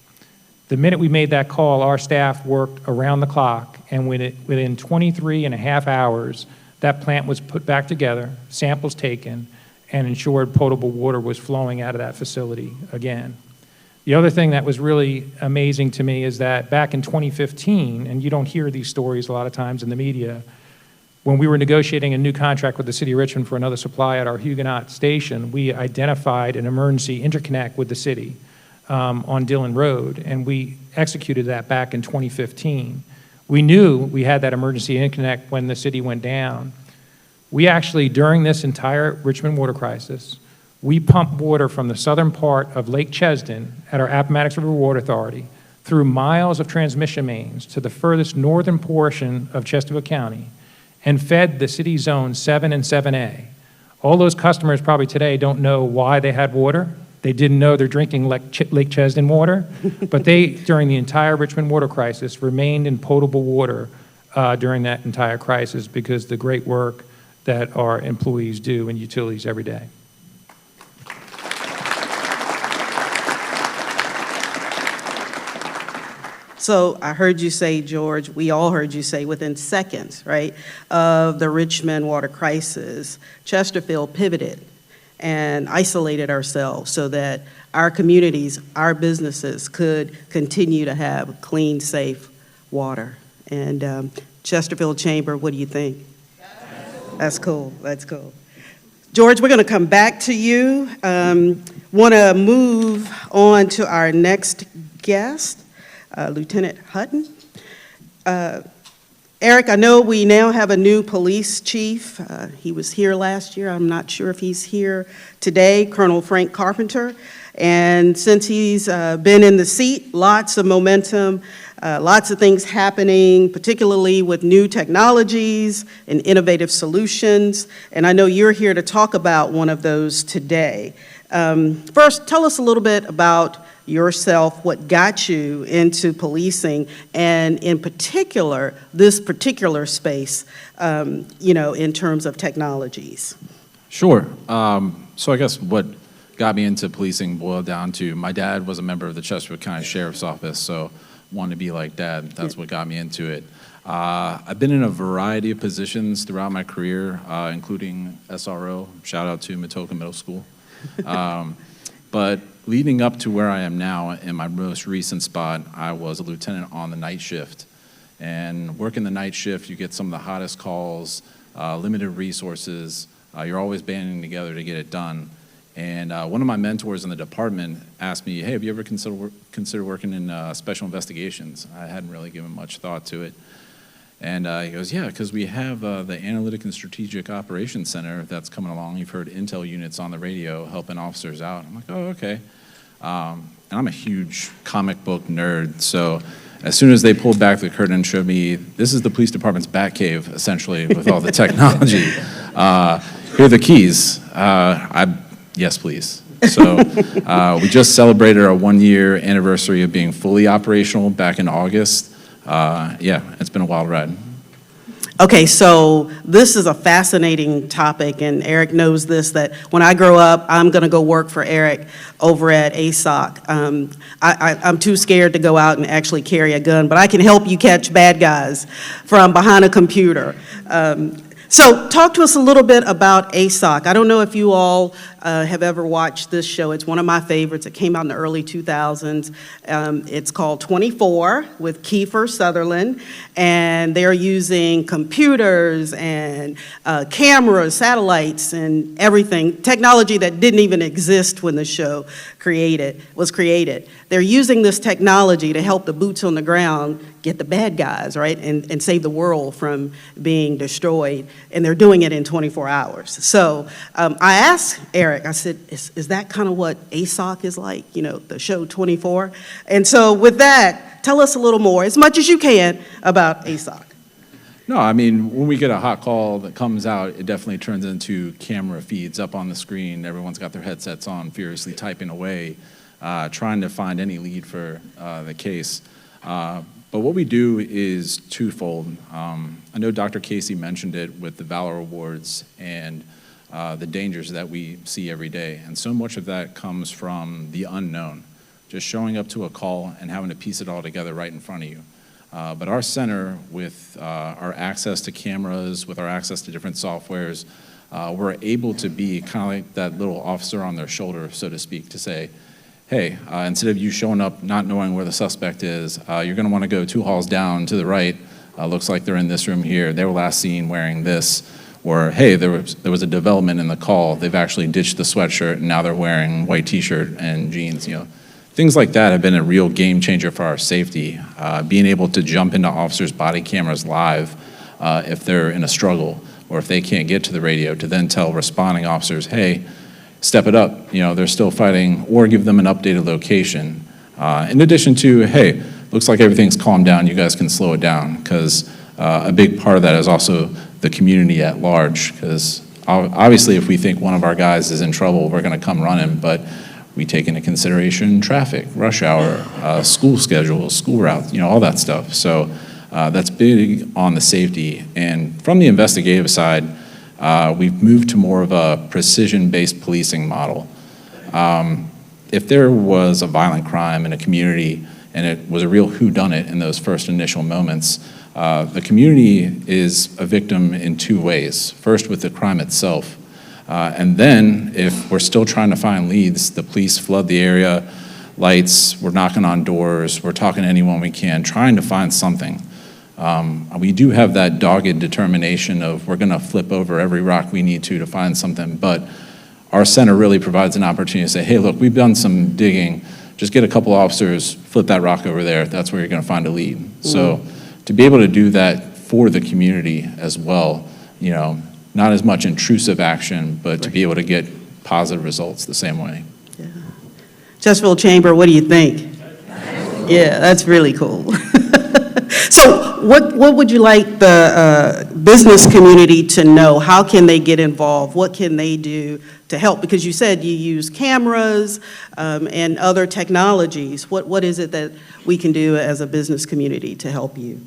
The minute we made that call, our staff worked around the clock, and within 23 and a half hours, that plant was put back together, samples taken, and ensured potable water was flowing out of that facility again. The other thing that was really amazing to me is that back in 2015, and you don't hear these stories a lot of times in the media, when we were negotiating a new contract with the city of Richmond for another supply at our Huguenot station, we identified an emergency interconnect with the city on Dillon Road, and we executed that back in 2015. We knew we had that emergency interconnect when the city went down. We actually, during this entire Richmond water crisis, we pumped water from the southern part of Lake Chesden at our Appomattox River Water Authority through miles of transmission mains to the furthest northern portion of Chesterfield County and fed the city zones 7 and 7A. All those customers probably today don't know why they had water. They didn't know they're drinking Lake Chesden water, but they, during the entire Richmond water crisis, remained in potable water during that entire crisis because of the great work that our employees do in utilities every day. So I heard you say, George, we all heard you say within seconds, right, of the Richmond water crisis, Chesterfield pivoted and isolated ourselves so that our communities, our businesses could continue to have clean, safe water. And Chesterfield Chamber, what do you think? That's cool. That's cool. George, we're going to come back to you. Want to move on to our next guest. Lieutenant Hutton. Eric, I know we now have a new police chief. He was here last year. I'm not sure if he's here today, Colonel Frank Carpenter. And since he's been in the seat, lots of momentum, lots of things happening, particularly with new technologies and innovative solutions. And I know you're here to talk about one of those today. First, tell us a little bit about yourself, what got you into policing, and in particular, this particular space, in terms of technologies. Sure. So I guess what got me into policing boiled down to my dad was a member of the Chesterfield County Sheriff's Office, so wanted to be like Dad. That's what got me into it. I've been in a variety of positions throughout my career, including SRO. Shout out to Matoka Middle School. But leading up to where I am now, in my most recent spot, I was a lieutenant on the night shift. And working the night shift, you get some of the hottest calls, limited resources. You're always banding together to get it done. And one of my mentors in the department asked me, hey, have you ever considered working in special investigations? I hadn't really given much thought to it. And he goes, yeah, because we have the Analytic and Strategic Operations Center that's coming along. You've heard intel units on the radio helping officers out. I'm like, oh, okay. And I'm a huge comic book nerd, so as soon as they pulled back the curtain and showed me, this is the police department's Batcave, essentially, with all the technology. Here are the keys. Yes, please. So we just celebrated our 1-year anniversary of being fully operational back in August. Yeah, it's been a wild ride. Okay, so this is a fascinating topic, and Eric knows this, that when I grow up, I'm going to go work for Eric over at ASOC. I'm too scared to go out and actually carry a gun, but I can help you catch bad guys from behind a computer. So talk to us a little bit about ASOC. I don't know if you all have ever watched this show. It's one of my favorites. It came out in the early 2000s. It's called 24 with Kiefer Sutherland, and they're using computers and cameras, satellites, and everything, technology that didn't even exist when the show was created. They're using this technology to help the boots on the ground get the bad guys, right, and save the world from being destroyed, and they're doing it in 24 hours. So I asked Eric, I said, is that kind of what ASOC is like, the show 24? And so with that, tell us a little more, as much as you can, about ASOC. No, I mean, when we get a hot call that comes out, it definitely turns into camera feeds up on the screen. Everyone's got their headsets on, furiously typing away, trying to find any lead for the case. But what we do is twofold. I know Dr. Casey mentioned it with the Valor Awards and the dangers that we see every day. And so much of that comes from the unknown, just showing up to a call and having to piece it all together right in front of you. But our center, with our access to cameras, with our access to different softwares, we're able to be kind of like that little officer on their shoulder, so to speak, to say, hey, instead of you showing up not knowing where the suspect is, you're going to want to go 2 halls down to the right. Looks like they're in this room here. They were last seen wearing this. Or, hey, there was a development in the call. They've actually ditched the sweatshirt, and now they're wearing white T-shirt and jeans. Things like that have been a real game changer for our safety. Being able to jump into officers' body cameras live if they're in a struggle or if they can't get to the radio, to then tell responding officers, hey, step it up, they're still fighting, or give them an updated location. In addition to, hey, looks like everything's calmed down, you guys can slow it down, because a big part of that is also the community at large, because obviously if we think one of our guys is in trouble, we're going to come running, but we take into consideration traffic, rush hour, school schedules, school routes, all that stuff. So that's big on the safety. And from the investigative side, we've moved to more of a precision-based policing model. If there was a violent crime in a community and it was a real whodunit in those first initial moments, the community is a victim in 2 ways. First, with the crime itself. And then, if we're still trying to find leads, the police flood the area, lights, we're knocking on doors, we're talking to anyone we can, trying to find something. We do have that dogged determination of we're going to flip over every rock we need to find something, but our center really provides an opportunity to say, hey, look, we've done some digging, just get a couple officers, flip that rock over there, that's where you're going to find a lead. Mm-hmm. So to be able to do that for the community as well, not as much intrusive action, but to be able to get positive results the same way. Yeah. Chesterfield Chamber, what do you think? Yeah, that's really cool. So what would you like the business community to know? How can they get involved? What can they do help? Because you said you use cameras and other technologies. What is it that we can do as a business community to help you?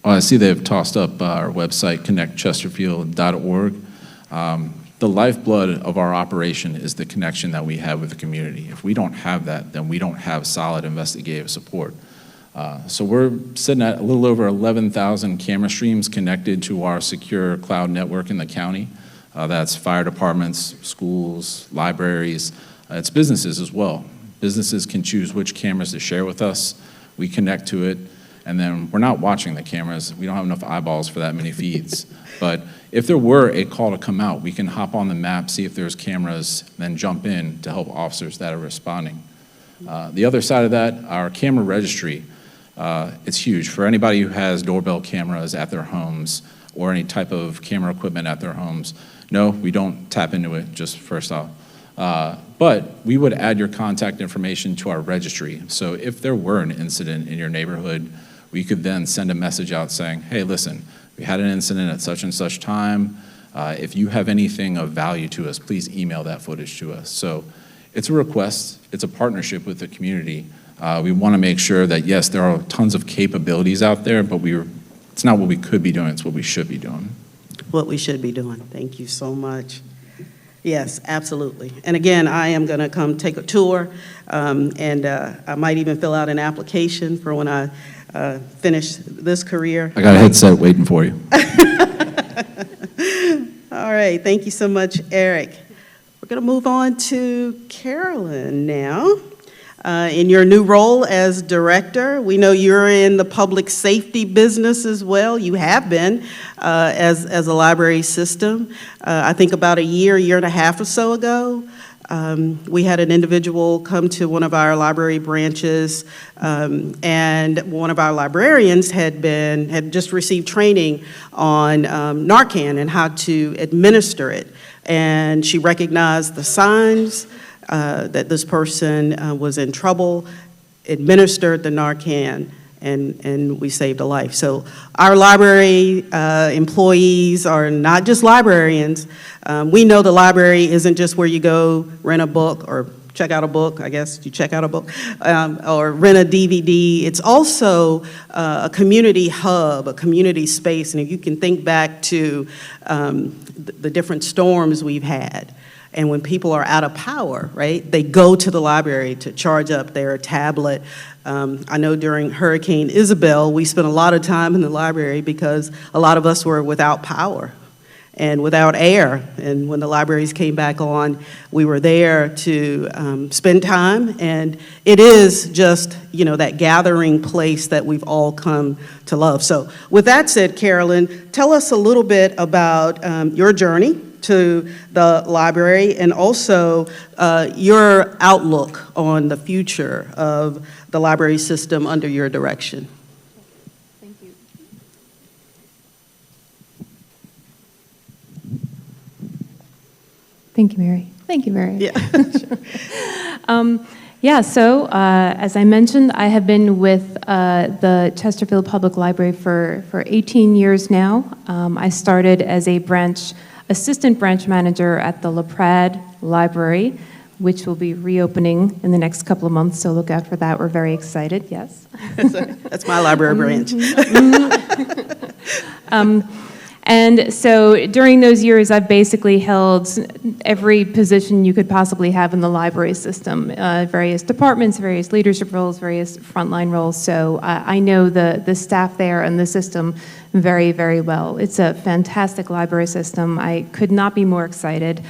Well, I see they've tossed up our website, connectchesterfield.org. The lifeblood of our operation is the connection that we have with the community. If we don't have that, then we don't have solid investigative support. So we're sitting at a little over 11,000 camera streams connected to our secure cloud network in the county. That's fire departments, schools, libraries. It's businesses as well. Businesses can choose which cameras to share with us. We connect to it, and then we're not watching the cameras. We don't have enough eyeballs for that many feeds. But if there were a call to come out, we can hop on the map, see if there's cameras, then jump in to help officers that are responding. The other side of that, our camera registry, it's huge. For anybody who has doorbell cameras at their homes or any type of camera equipment at their homes, no, we don't tap into it, just first off. But we would add your contact information to our registry. So if there were an incident in your neighborhood, we could then send a message out saying, hey, listen, we had an incident at such and such time. If you have anything of value to us, please email that footage to us. So it's a request. It's a partnership with the community. We want to make sure that, yes, there are tons of capabilities out there, but it's not what we could be doing, it's what we should be doing. What we should be doing. Thank you so much. Yes, absolutely. And again, I am going to come take a tour, and I might even fill out an application for when I finish this career. I got a headset waiting for you. All right, thank you so much, Eric. We're going to move on to Carolyn now. In your new role as director, we know you're in the public safety business as well. You have been as a library system. I think about a year and a half or so ago, we had an individual come to one of our library branches, and one of our librarians had just received training on Narcan and how to administer it. And she recognized the signs that this person was in trouble, administered the Narcan, and we saved a life. So our library employees are not just librarians. We know the library isn't just where you go rent a book or check out a book, I guess you check out a book, or rent a DVD. It's also a community hub, a community space. And if you can think back to the different storms we've had, and when people are out of power, right, they go to the library to charge up their tablet. I know during Hurricane Isabel, we spent a lot of time in the library because a lot of us were without power and without air. And when the libraries came back on, we were there to spend time. And it is just, that gathering place that we've all come to love. So with that said, Carolyn, tell us a little bit about your journey to the library, and also your outlook on the future of the library system under your direction. Thank you. Thank you, Mary. Thank you, Mary. Yeah. So as I mentioned, I have been with the Chesterfield Public Library for 18 years now. I started as a assistant branch manager at the La Prade Library, which will be reopening in the next couple of months, so look out for that. We're very excited, yes. That's my library branch. And so during those years, I've basically held every position you could possibly have in the library system, various departments, various leadership roles, various frontline roles. So I know the staff there and the system very, very well. It's a fantastic library system. I could not be more excited.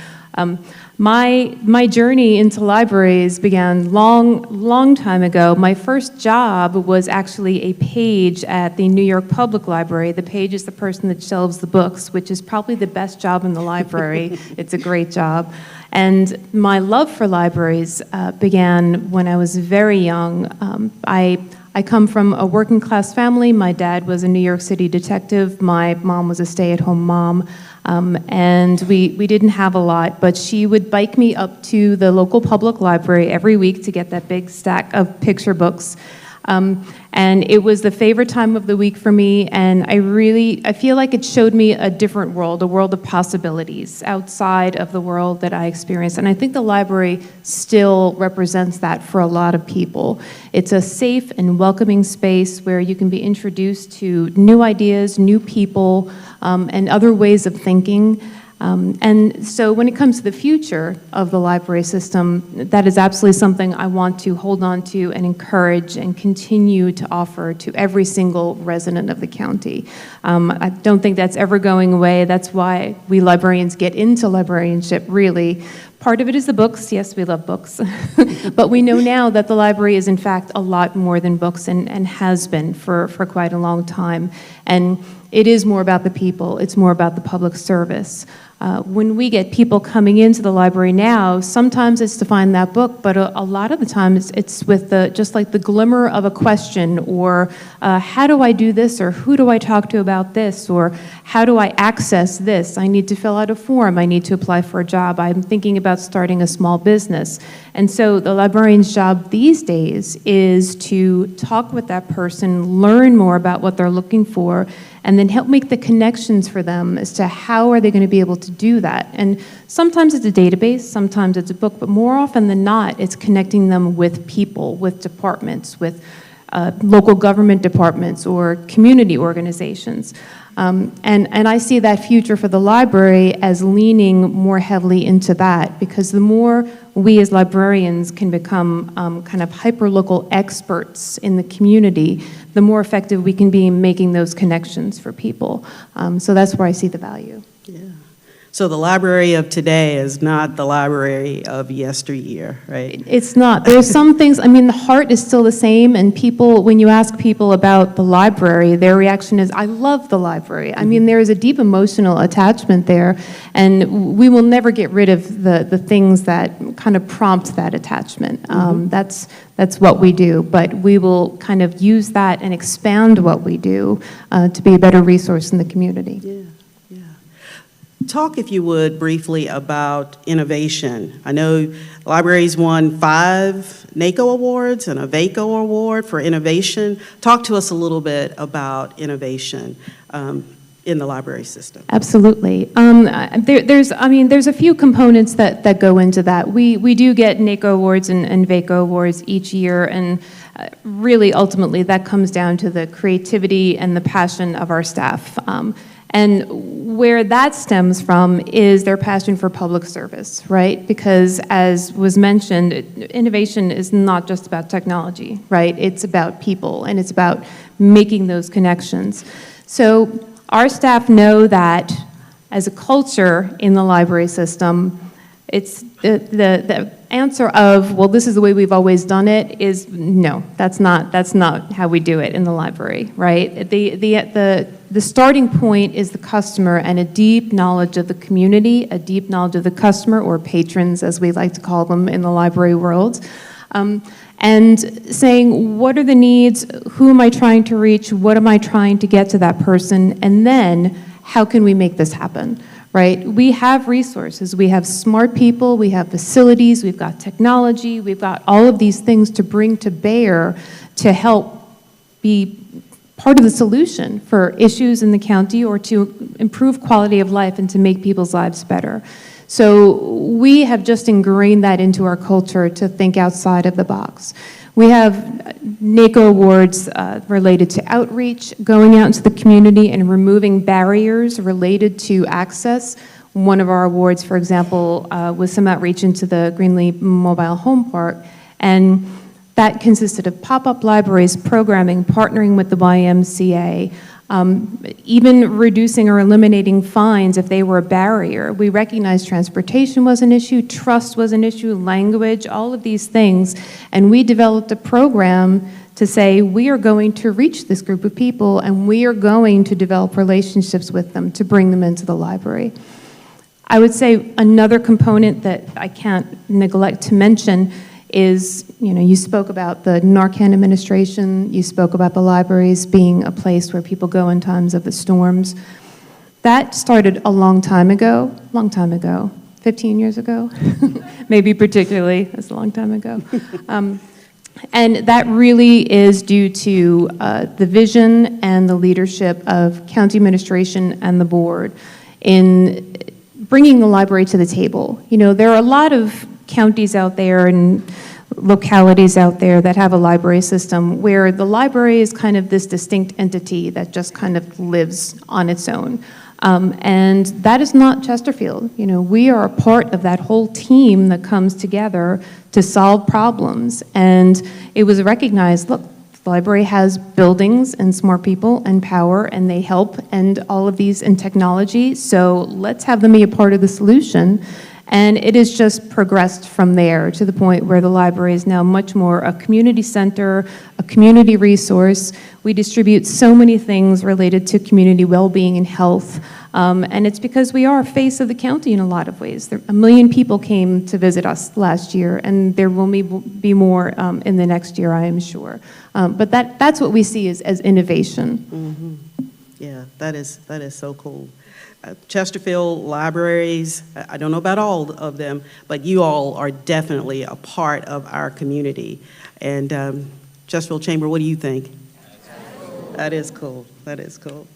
My journey into libraries began long time ago. My first job was actually a page at the New York Public Library. The page is the person that shelves the books, which is probably the best job in the library. It's a great job. And my love for libraries began when I was very young. I come from a working class family. My dad was a New York City detective. My mom was a stay-at-home mom. And we didn't have a lot, but she would bike me up to the local public library every week to get that big stack of picture books. And it was the favorite time of the week for me, and I feel like it showed me a different world, a world of possibilities outside of the world that I experienced. And I think the library still represents that for a lot of people. It's a safe and welcoming space where you can be introduced to new ideas, new people, and other ways of thinking. And so when it comes to the future of the library system, that is absolutely something I want to hold on to and encourage and continue to offer to every single resident of the county. I don't think that's ever going away. That's why we librarians get into librarianship, really. Part of it is the books. Yes, we love books. But we know now that the library is, in fact, a lot more than books and has been for quite a long time. And it is more about the people. It's more about the public service. When we get people coming into the library now, sometimes it's to find that book, but a lot of the time it's with just like the glimmer of a question, or how do I do this, or who do I talk to about this, or how do I access this? I need to fill out a form. I need to apply for a job. I'm thinking about starting a small business. And so the librarian's job these days is to talk with that person, learn more about what they're looking for, and then help make the connections for them as to how are they going to be able to do that. And sometimes it's a database, sometimes it's a book, but more often than not, it's connecting them with people, with departments, with local government departments or community organizations. And I see that future for the library as leaning more heavily into that, because the more we as librarians can become kind of hyper-local experts in the community, the more effective we can be in making those connections for people. So that's where I see the value. Yeah. So the library of today is not the library of yesteryear, right? It's not. There's some things, I mean, the heart is still the same, and people, when you ask people about the library, their reaction is, I love the library. I mean, there is a deep emotional attachment there, and we will never get rid of the things that kind of prompt that attachment. That's what we do, but we will kind of use that and expand what we do to be a better resource in the community. Yeah. Talk, if you would, briefly about innovation. I know libraries won 5 NACO awards and a VACO award for innovation. Talk to us a little bit about innovation in the library system. Absolutely. There's a few components that go into that. We do get NACO awards and VACO awards each year, and really ultimately that comes down to the creativity and the passion of our staff. And where that stems from is their passion for public service, right? Because as was mentioned, innovation is not just about technology, right? It's about people, and it's about making those connections. So our staff know that as a culture in the library system, it's the answer of, well, this is the way we've always done it, is no, that's not how we do it in the library, right? The starting point is the customer and a deep knowledge of the community, a deep knowledge of the customer, or patrons, as we like to call them in the library world. And saying, what are the needs, who am I trying to reach, what am I trying to get to that person, and then how can we make this happen? Right? We have resources, we have smart people, we have facilities, we've got technology, we've got all of these things to bring to bear to help be part of the solution for issues in the county, or to improve quality of life and to make people's lives better. So we have just ingrained that into our culture to think outside of the box. We have NACO awards related to outreach, going out into the community and removing barriers related to access. One of our awards, for example, was some outreach into the Greenlee Mobile Home Park, and that consisted of pop-up libraries, programming, partnering with the YMCA, even reducing or eliminating fines if they were a barrier. We recognized transportation was an issue, trust was an issue, language, all of these things, and we developed a program to say, we are going to reach this group of people, and we are going to develop relationships with them to bring them into the library. I would say another component that I can't neglect to mention is, you spoke about the Narcan administration, you spoke about the libraries being a place where people go in times of the storms. That started a long time ago, 15 years ago, maybe particularly, that's a long time ago. And that really is due to the vision and the leadership of county administration and the board in bringing the library to the table. You know, there are a lot of counties out there and localities out there that have a library system where the library is kind of this distinct entity that just kind of lives on its own. And that is not Chesterfield. You know, we are a part of that whole team that comes together to solve problems. And it was recognized, look, the library has buildings and smart people and power, and they help, and all of these in technology. So let's have them be a part of the solution. And it has just progressed from there to the point where the library is now much more a community center, a community resource. We distribute so many things related to community well-being and health. And it's because we are a face of the county in a lot of ways. 1 million people came to visit us last year, and there will be more in the next year, I am sure. But that's what we see as innovation. Mm-hmm. Yeah, that is so cool. Chesterfield libraries, I don't know about all of them, but you all are definitely a part of our community. And Chesterfield Chamber, what do you think? That is cool. That is cool.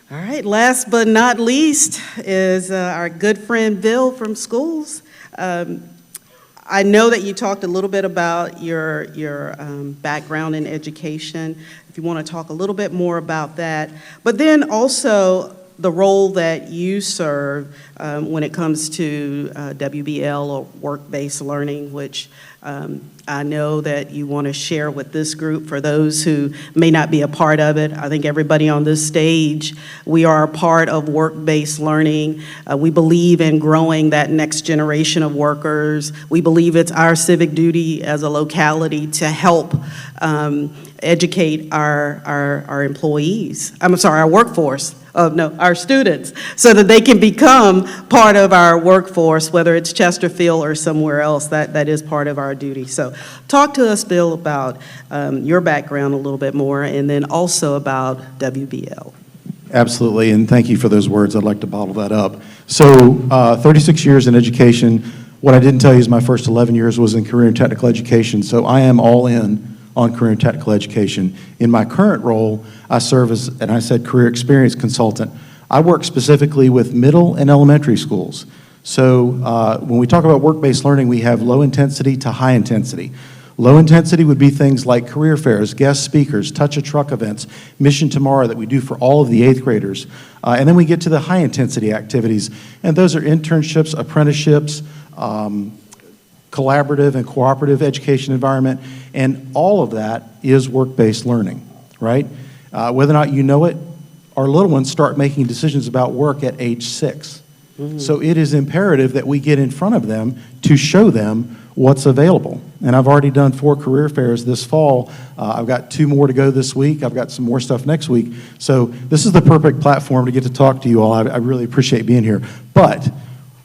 All right, last but not least is our good friend Bill from schools. I know that you talked a little bit about your background in education. If you want to talk a little bit more about that, but then also the role that you serve when it comes to WBL or work-based learning, which I know that you want to share with this group for those who may not be a part of it. I think everybody on this stage, we are a part of work-based learning. We believe in growing that next generation of workers. We believe it's our civic duty as a locality to help educate our employees. I'm sorry, our workforce. Our students, so that they can become part of our workforce, whether it's Chesterfield or somewhere else. That is part of our duty. So talk to us, Bill, about your background a little bit more, and then also about WBL. Absolutely, and thank you for those words. I'd like to bottle that up. So 36 years in education. What I didn't tell you is my first 11 years was in career and technical education, so I am all in on career and technical education. In my current role, I serve as, and I said, career experience consultant. I work specifically with middle and elementary schools. So when we talk about work-based learning, we have low intensity to high intensity. Low intensity would be things like career fairs, guest speakers, touch a truck events, Mission Tomorrow that we do for all of the 8th graders. And then we get to the high intensity activities. And those are internships, apprenticeships, collaborative and cooperative education environment, and all of that is work-based learning, right? Whether or not you know it, our little ones start making decisions about work at age 6. Mm-hmm. So it is imperative that we get in front of them to show them what's available. And I've already done 4 career fairs this fall. I've got 2 more to go this week. I've got some more stuff next week. So this is the perfect platform to get to talk to you all. I really appreciate being here. But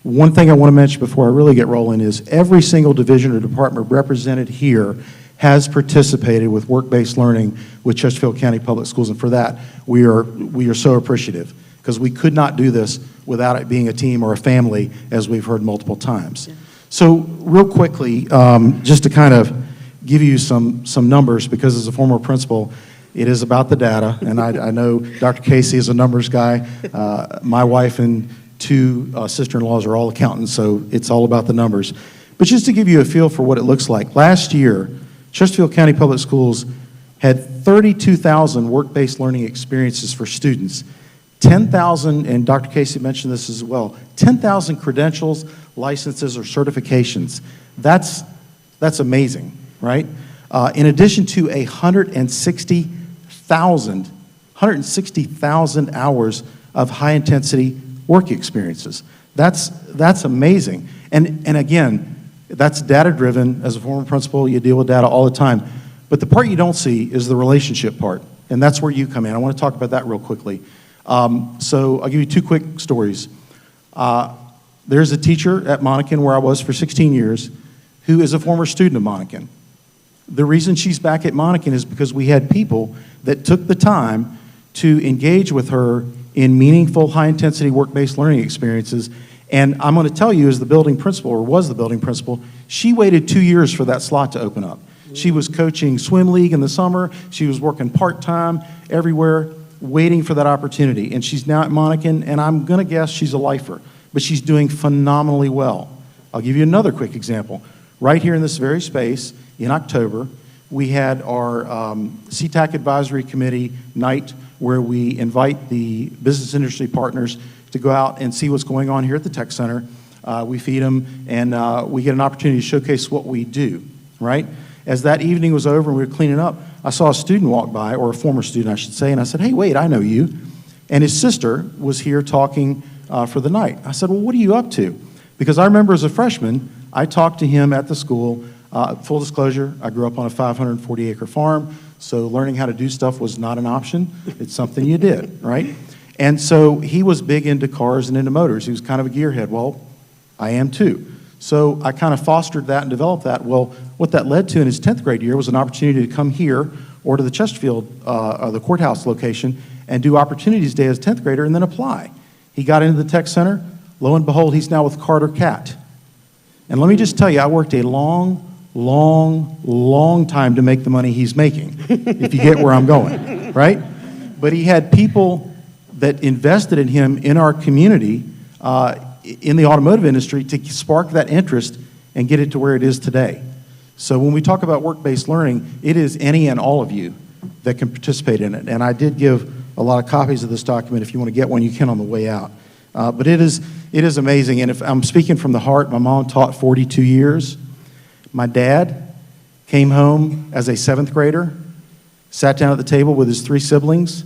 one thing I want to mention before I really get rolling is every single division or department represented here has participated with work-based learning with Chesterfield County Public Schools, and for that, we are so appreciative, because we could not do this without it being a team or a family, as we've heard multiple times. Yeah. So real quickly, just to kind of give you some numbers, because as a former principal, it is about the data, and I know Dr. Casey is a numbers guy. My wife and 2 sister-in-laws are all accountants, so it's all about the numbers. But just to give you a feel for what it looks like, last year, Chesterfield County Public Schools had 32,000 work-based learning experiences for students, 10,000, and Dr. Casey mentioned this as well, 10,000 credentials, licenses, or certifications. That's amazing, right? In addition to 160,000 hours of high-intensity work experiences. That's amazing. And again, that's data-driven. As a former principal, you deal with data all the time. But the part you don't see is the relationship part, and that's where you come in. I want to talk about that real quickly. So I'll give you 2 quick stories. There's a teacher at Monacan, where I was for 16 years, who is a former student of Monacan. The reason she's back at Monacan is because we had people that took the time to engage with her in meaningful, high-intensity work-based learning experiences. And I'm going to tell you, as the building principal, or was the building principal, she waited 2 years for that slot to open up. She was coaching swim league in the summer. She was working part-time everywhere, waiting for that opportunity. And she's now at Monacan, and I'm going to guess she's a lifer, but she's doing phenomenally well. I'll give you another quick example. Right here in this very space, in October, we had our CTAC Advisory Committee night where we invite the business industry partners to go out and see what's going on here at the Tech Center. We feed them, and we get an opportunity to showcase what we do, right? As that evening was over and we were cleaning up, I saw a student walk by, or a former student, I should say, and I said, hey, wait, I know you. And his sister was here talking for the night. I said, well, what are you up to? Because I remember as a freshman, I talked to him at the school. Full disclosure, I grew up on a 540-acre farm, so learning how to do stuff was not an option. It's something you did, right? And so he was big into cars and into motors. He was kind of a gearhead. Well, I am too. So I kind of fostered that and developed that. Well, what that led to in his 10th grade year was an opportunity to come here or to the Chesterfield, the courthouse location, and do Opportunities Day as a 10th grader and then apply. He got into the Tech Center. Lo and behold, he's now with Carter Cat. And let me just tell you, I worked a long time to make the money he's making, if you get where I'm going, right? But he had people that invested in him in our community, in the automotive industry, to spark that interest and get it to where it is today. So when we talk about work-based learning, it is any and all of you that can participate in it. And I did give a lot of copies of this document. If you want to get one, you can on the way out. But it is amazing. And if I'm speaking from the heart, my mom taught 42 years. My dad came home as a 7th grader, sat down at the table with his 3 siblings,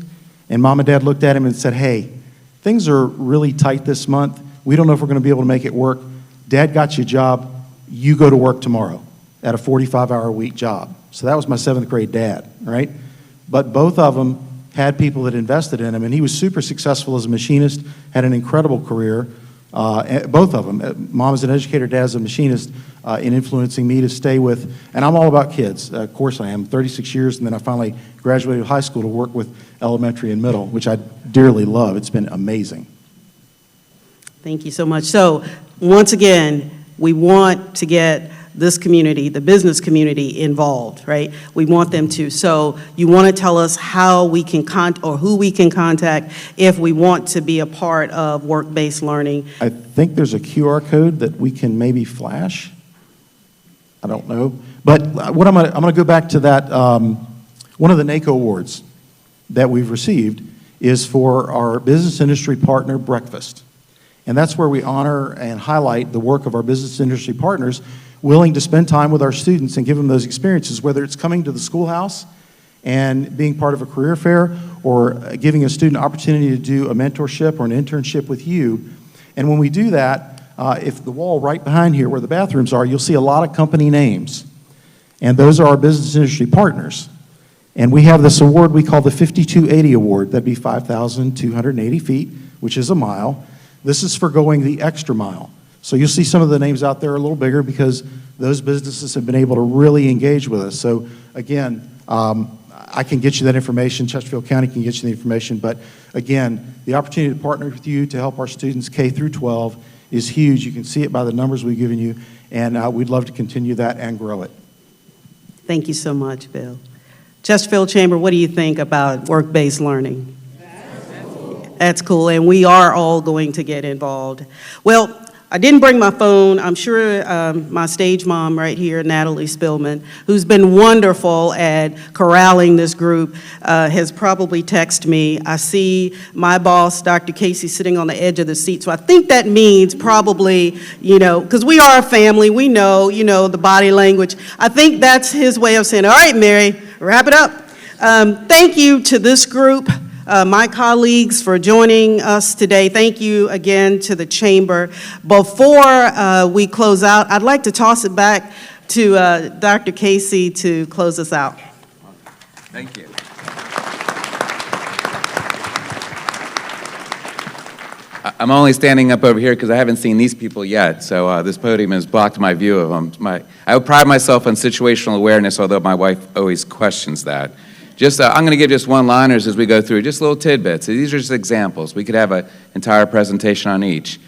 and Mom and Dad looked at him and said, hey, things are really tight this month. We don't know if we're going to be able to make it work. Dad got you a job. You go to work tomorrow at a 45-hour-a-week job. So that was my 7th grade dad, right? But both of them had people that invested in him, and he was super successful as a machinist, had an incredible career. Both of them. Mom is an educator, Dad is a machinist, in influencing me to stay with, and I'm all about kids. Of course I am, 36 years, and then I finally graduated high school to work with elementary and middle, which I dearly love. It's been amazing. Thank you so much. So, once again, we want to get this community, the business community, involved, right? We want them to. So you want to tell us how we can or who we can contact if we want to be a part of work-based learning. I think there's a QR code that we can maybe flash. I don't know. But what I'm going to go back to that, one of the NACO awards that we've received is for our business industry partner breakfast. And that's where we honor and highlight the work of our business industry partners willing to spend time with our students and give them those experiences, whether it's coming to the schoolhouse and being part of a career fair or giving a student opportunity to do a mentorship or an internship with you. And when we do that, if the wall right behind here where the bathrooms are, you'll see a lot of company names. And those are our business industry partners. And we have this award we call the 5280 Award. That'd be 5,280 feet, which is a mile. This is for going the extra mile. So you'll see some of the names out there are a little bigger because those businesses have been able to really engage with us. So again, I can get you that information. Chesterfield County can get you the information. But again, the opportunity to partner with you to help our students K through 12 is huge. You can see it by the numbers we've given you. And we'd love to continue that and grow it. Thank you so much, Bill. Chesterfield Chamber, what do you think about work-based learning? That's cool, and we are all going to get involved. Well, I didn't bring my phone. I'm sure my stage mom right here, Natalie Spillman, who's been wonderful at corralling this group, has probably texted me. I see my boss, Dr. Casey, sitting on the edge of the seat. So I think that means probably, because we are a family, we know, the body language. I think that's his way of saying, all right, Mary, wrap it up. Thank you to this group. My colleagues for joining us today. Thank you again to the Chamber. Before we close out, I'd like to toss it back to Dr. Casey to close us out. Thank you. I'm only standing up over here because I haven't seen these people yet, so this podium has blocked my view of them. I would pride myself on situational awareness, although my wife always questions that. I'm going to give just one-liners as we go through, just little tidbits. These are just examples. We could have an entire presentation on each.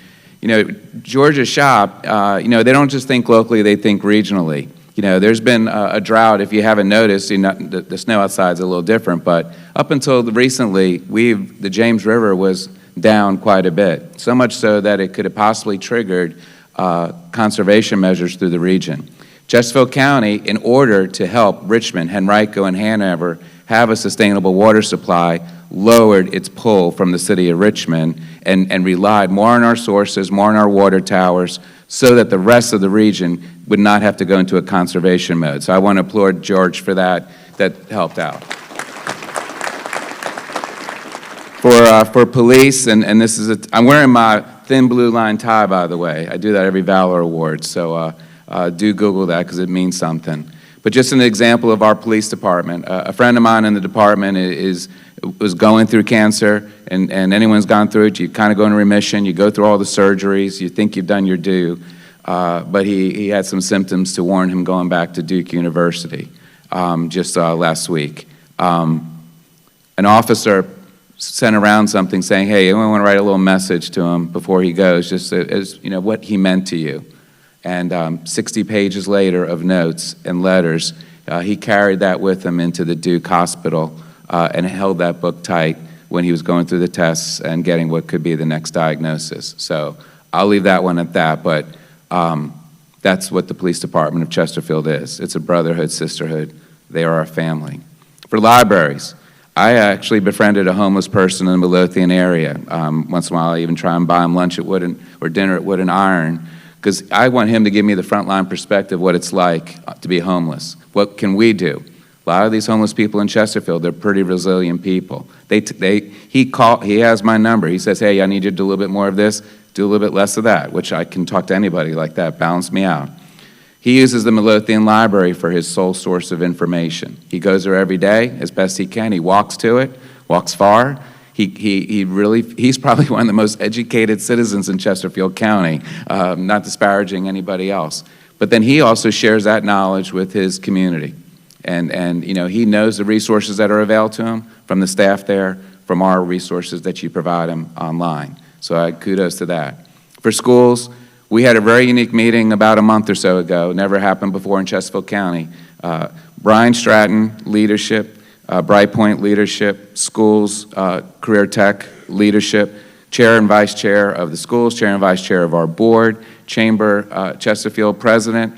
Georgia's shop, they don't just think locally, they think regionally. You know, there's been a drought. If you haven't noticed, the snow outside is a little different, but up until recently, the James River was down quite a bit, so much so that it could have possibly triggered conservation measures through the region. Chesterfield County, in order to help Richmond, Henrico, and Hanover have a sustainable water supply, lowered its pull from the city of Richmond and relied more on our sources, more on our water towers, so that the rest of the region would not have to go into a conservation mode. So I want to applaud George for that. That helped out. For police, and this is I'm wearing my thin blue line tie, by the way. I do that every Valor Award, so do Google that because it means something. But just an example of our police department. A friend of mine in the department was going through cancer, and anyone's gone through it, you kind of go into remission, you go through all the surgeries, you think you've done your due, but he had some symptoms to warrant him going back to Duke University just last week. An officer sent around something saying, hey, I want to write a little message to him before he goes, just as you know, what he meant to you. And 60 pages later of notes and letters, he carried that with him into the Duke Hospital and held that book tight when he was going through the tests and getting what could be the next diagnosis. So I'll leave that one at that, but that's what the police department of Chesterfield is. It's a brotherhood, sisterhood. They are our family. For libraries, I actually befriended a homeless person in the Midlothian area. Once in a while, I even try and buy him lunch at or dinner at Wood and Iron, because I want him to give me the frontline perspective what it's like to be homeless. What can we do? A lot of these homeless people in Chesterfield, they're pretty resilient people. He has my number. He says, hey, I need you to do a little bit more of this, do a little bit less of that, which I can talk to anybody like that, balance me out. He uses the Midlothian Library for his sole source of information. He goes there every day as best he can. He walks to it, walks far. He's probably one of the most educated citizens in Chesterfield County, not disparaging anybody else. But then he also shares that knowledge with his community. And you know, he knows the resources that are available to him from the staff there, from our resources that you provide him online. So kudos to that. For schools, we had a very unique meeting about a month or so ago, never happened before in Chesterfield County. Brian Stratton, leadership, Bright Point leadership, schools, career tech leadership, chair and vice chair of the schools, chair and vice chair of our board, chamber Chesterfield president,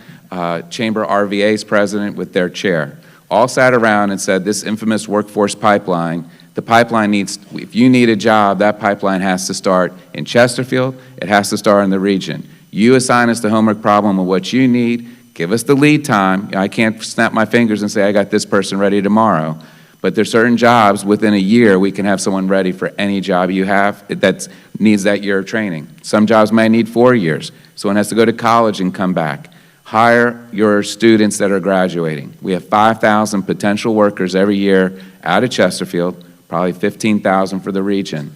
chamber RVA's president with their chair. All sat around and said this infamous workforce pipeline, the pipeline needs, if you need a job, that pipeline has to start in Chesterfield, it has to start in the region. You assign us the homework problem of what you need, give us the lead time. I can't snap my fingers and say I got this person ready tomorrow. But there's certain jobs within a year we can have someone ready for any job you have that needs that year of training. Some jobs might need 4 years. Someone has to go to college and come back. Hire your students that are graduating. We have 5,000 potential workers every year out of Chesterfield, probably 15,000 for the region.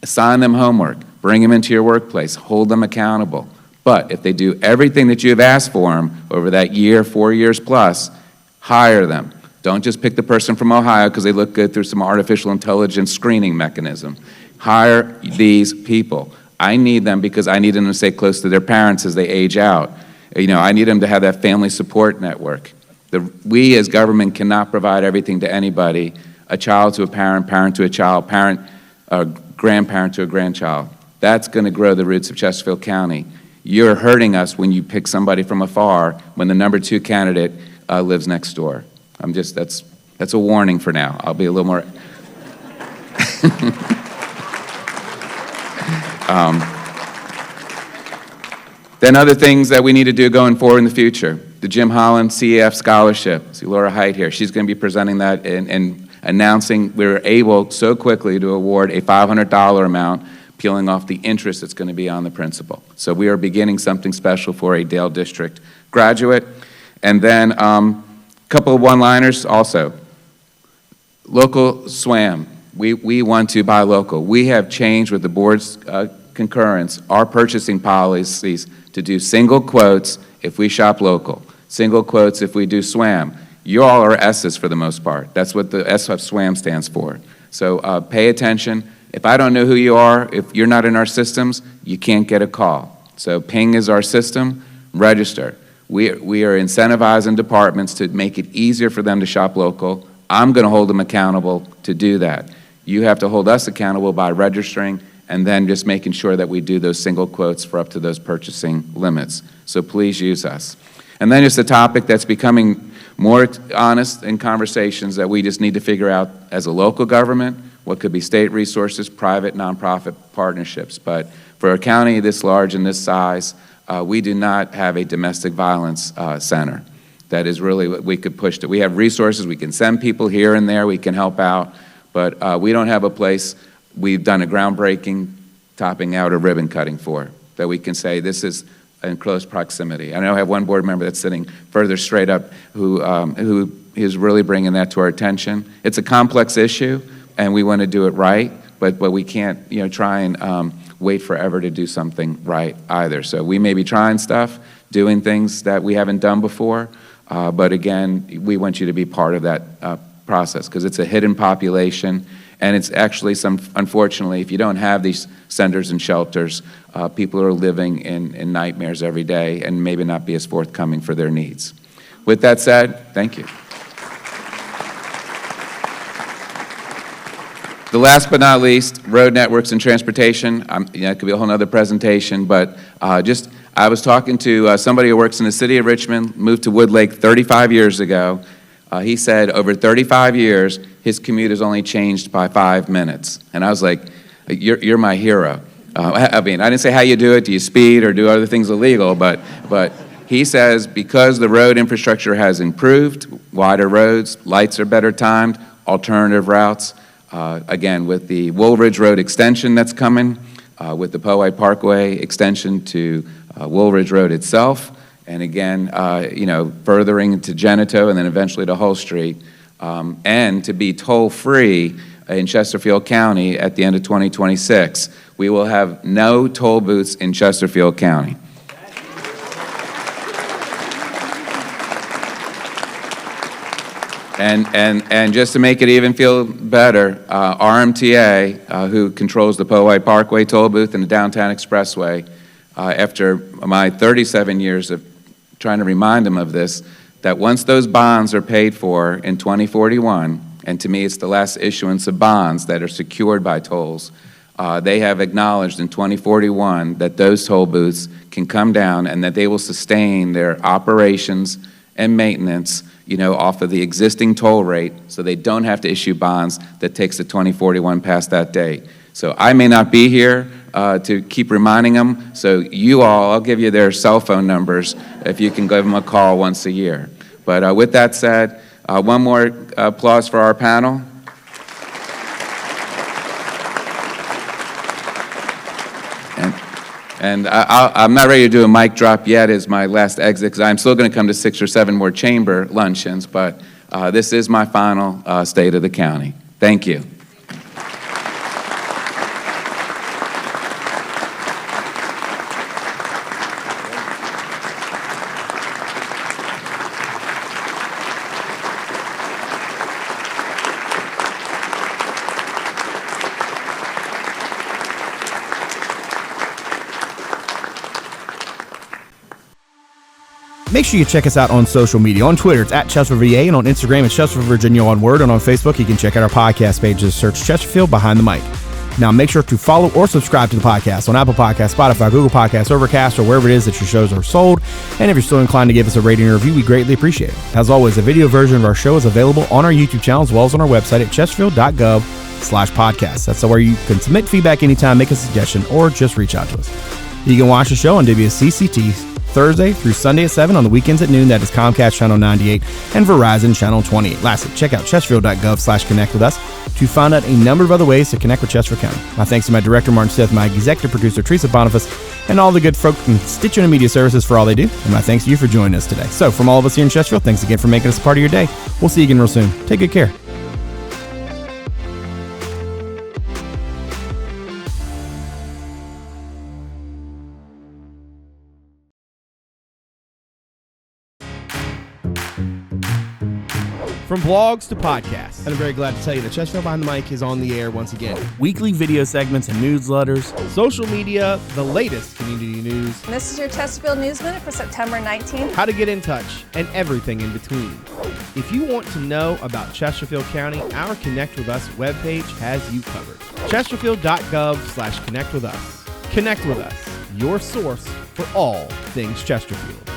Assign them homework, bring them into your workplace, hold them accountable. But if they do everything that you have asked for them over that year, 4 years plus, hire them. Don't just pick the person from Ohio because they look good through some artificial intelligence screening mechanism. Hire these people. I need them because I need them to stay close to their parents as they age out. You know, I need them to have that family support network. We as government cannot provide everything to anybody, a child to a parent, parent to a child, parent, grandparent to a grandchild. That's going to grow the roots of Chesterfield County. You're hurting us when you pick somebody from afar when the number 2 candidate lives next door. That's a warning for now. I'll be a little more. Then other things that we need to do going forward in the future. The Jim Holland CEF Scholarship. See Laura Height here. She's going to be presenting that and announcing we were able so quickly to award a $500 amount, peeling off the interest that's going to be on the principal. So we are beginning something special for a Dale District graduate. And then couple of one-liners also. Local SWAM. We want to buy local. We have changed with the board's concurrence our purchasing policies to do single quotes if we shop local, single quotes if we do SWAM. You all are S's for the most part. That's what the SF SWAM stands for. So pay attention. If I don't know who you are, if you're not in our systems, you can't get a call. So ping is our system, register. We are incentivizing departments to make it easier for them to shop local. I'm going to hold them accountable to do that. You have to hold us accountable by registering and then just making sure that we do those single quotes for up to those purchasing limits. So please use us. And then just a topic that's becoming more honest in conversations that we just need to figure out as a local government, what could be state resources, private, nonprofit partnerships. But for a county this large and this size, we do not have a domestic violence center. That is really what we could push to. We have resources, we can send people here and there, we can help out, but we don't have a place we've done a groundbreaking topping out or ribbon cutting for, that we can say this is in close proximity. I know I have one board member that's sitting further straight up who is really bringing that to our attention. It's a complex issue, and we want to do it right, but we can't try and wait forever to do something right either. So we may be trying stuff, doing things that we haven't done before, but again, we want you to be part of that process because it's a hidden population. And it's actually unfortunately, if you don't have these centers and shelters, people are living in nightmares every day and maybe not be as forthcoming for their needs. With that said, thank you. The last but not least, road networks and transportation. It could be a whole other presentation, but I was talking to somebody who works in the city of Richmond, moved to Woodlake 35 years ago. He said over 35 years, his commute has only changed by 5 minutes. And I was like, you're my hero. I mean, I didn't say how you do it. Do you speed or do other things illegal? But he says because the road infrastructure has improved, wider roads, lights are better timed, alternative routes. Again, with the Woolridge Road extension that's coming, with the Poway Parkway extension to Woolridge Road itself, and again, furthering to Genito and then eventually to Hull Street, and to be toll-free in Chesterfield County at the end of 2026. We will have no toll booths in Chesterfield County. And just to make it even feel better, RMTA, who controls the Poway Parkway toll booth and the Downtown Expressway, after my 37 years of trying to remind them of this, that once those bonds are paid for in 2041, and to me it's the last issuance of bonds that are secured by tolls, they have acknowledged in 2041 that those toll booths can come down and that they will sustain their operations and maintenance off of the existing toll rate, so they don't have to issue bonds that takes the 2041 past that date. So I may not be here to keep reminding them, so I'll give you their cell phone numbers if you can give them a call once a year. But with that said, one more applause for our panel. And I'm not ready to do a mic drop yet as my last exit, because I'm still going to come to 6 or 7 more chamber luncheons, but this is my final state of the county. Thank you. Make sure you check us out on social media. On Twitter, it's at Chesterfield VA, and on Instagram, it's Chesterfield Virginia on Word, and on Facebook, you can check out our podcast pages. Search Chesterfield Behind the Mic. Now, make sure to follow or subscribe to the podcast on Apple Podcasts, Spotify, Google Podcasts, Overcast, or wherever it is that your shows are sold. And if you're still inclined to give us a rating or review, we greatly appreciate it. As always, a video version of our show is available on our YouTube channel as well as on our website at chesterfield.gov/podcast. That's where you can submit feedback anytime, make a suggestion, or just reach out to us. You can watch the show on WSCCT Thursday through Sunday at 7, on the weekends at noon. That is Comcast Channel 98 and Verizon Channel 28. Lastly, check out chesterfield.gov/connect with us to find out a number of other ways to connect with Chesterfield County. My thanks to my director, Martin Stith, my executive producer, Teresa, Bonifas, and all the good folk from Stitch Media Services for all they do. And my thanks to you for joining us today. So from all of us here in Chesterfield, thanks again for making us a part of your day. We'll see you again real soon. Take good care. From blogs to podcasts. And I'm very glad to tell you that Chesterfield Behind the Mic is on the air once again. Weekly video segments and newsletters. Social media, the latest community news. And this is your Chesterfield News Minute for September 19th. How to get in touch, and everything in between. If you want to know about Chesterfield County, our Connect With Us webpage has you covered. Chesterfield.gov/connect with us. Connect with us, your source for all things Chesterfield.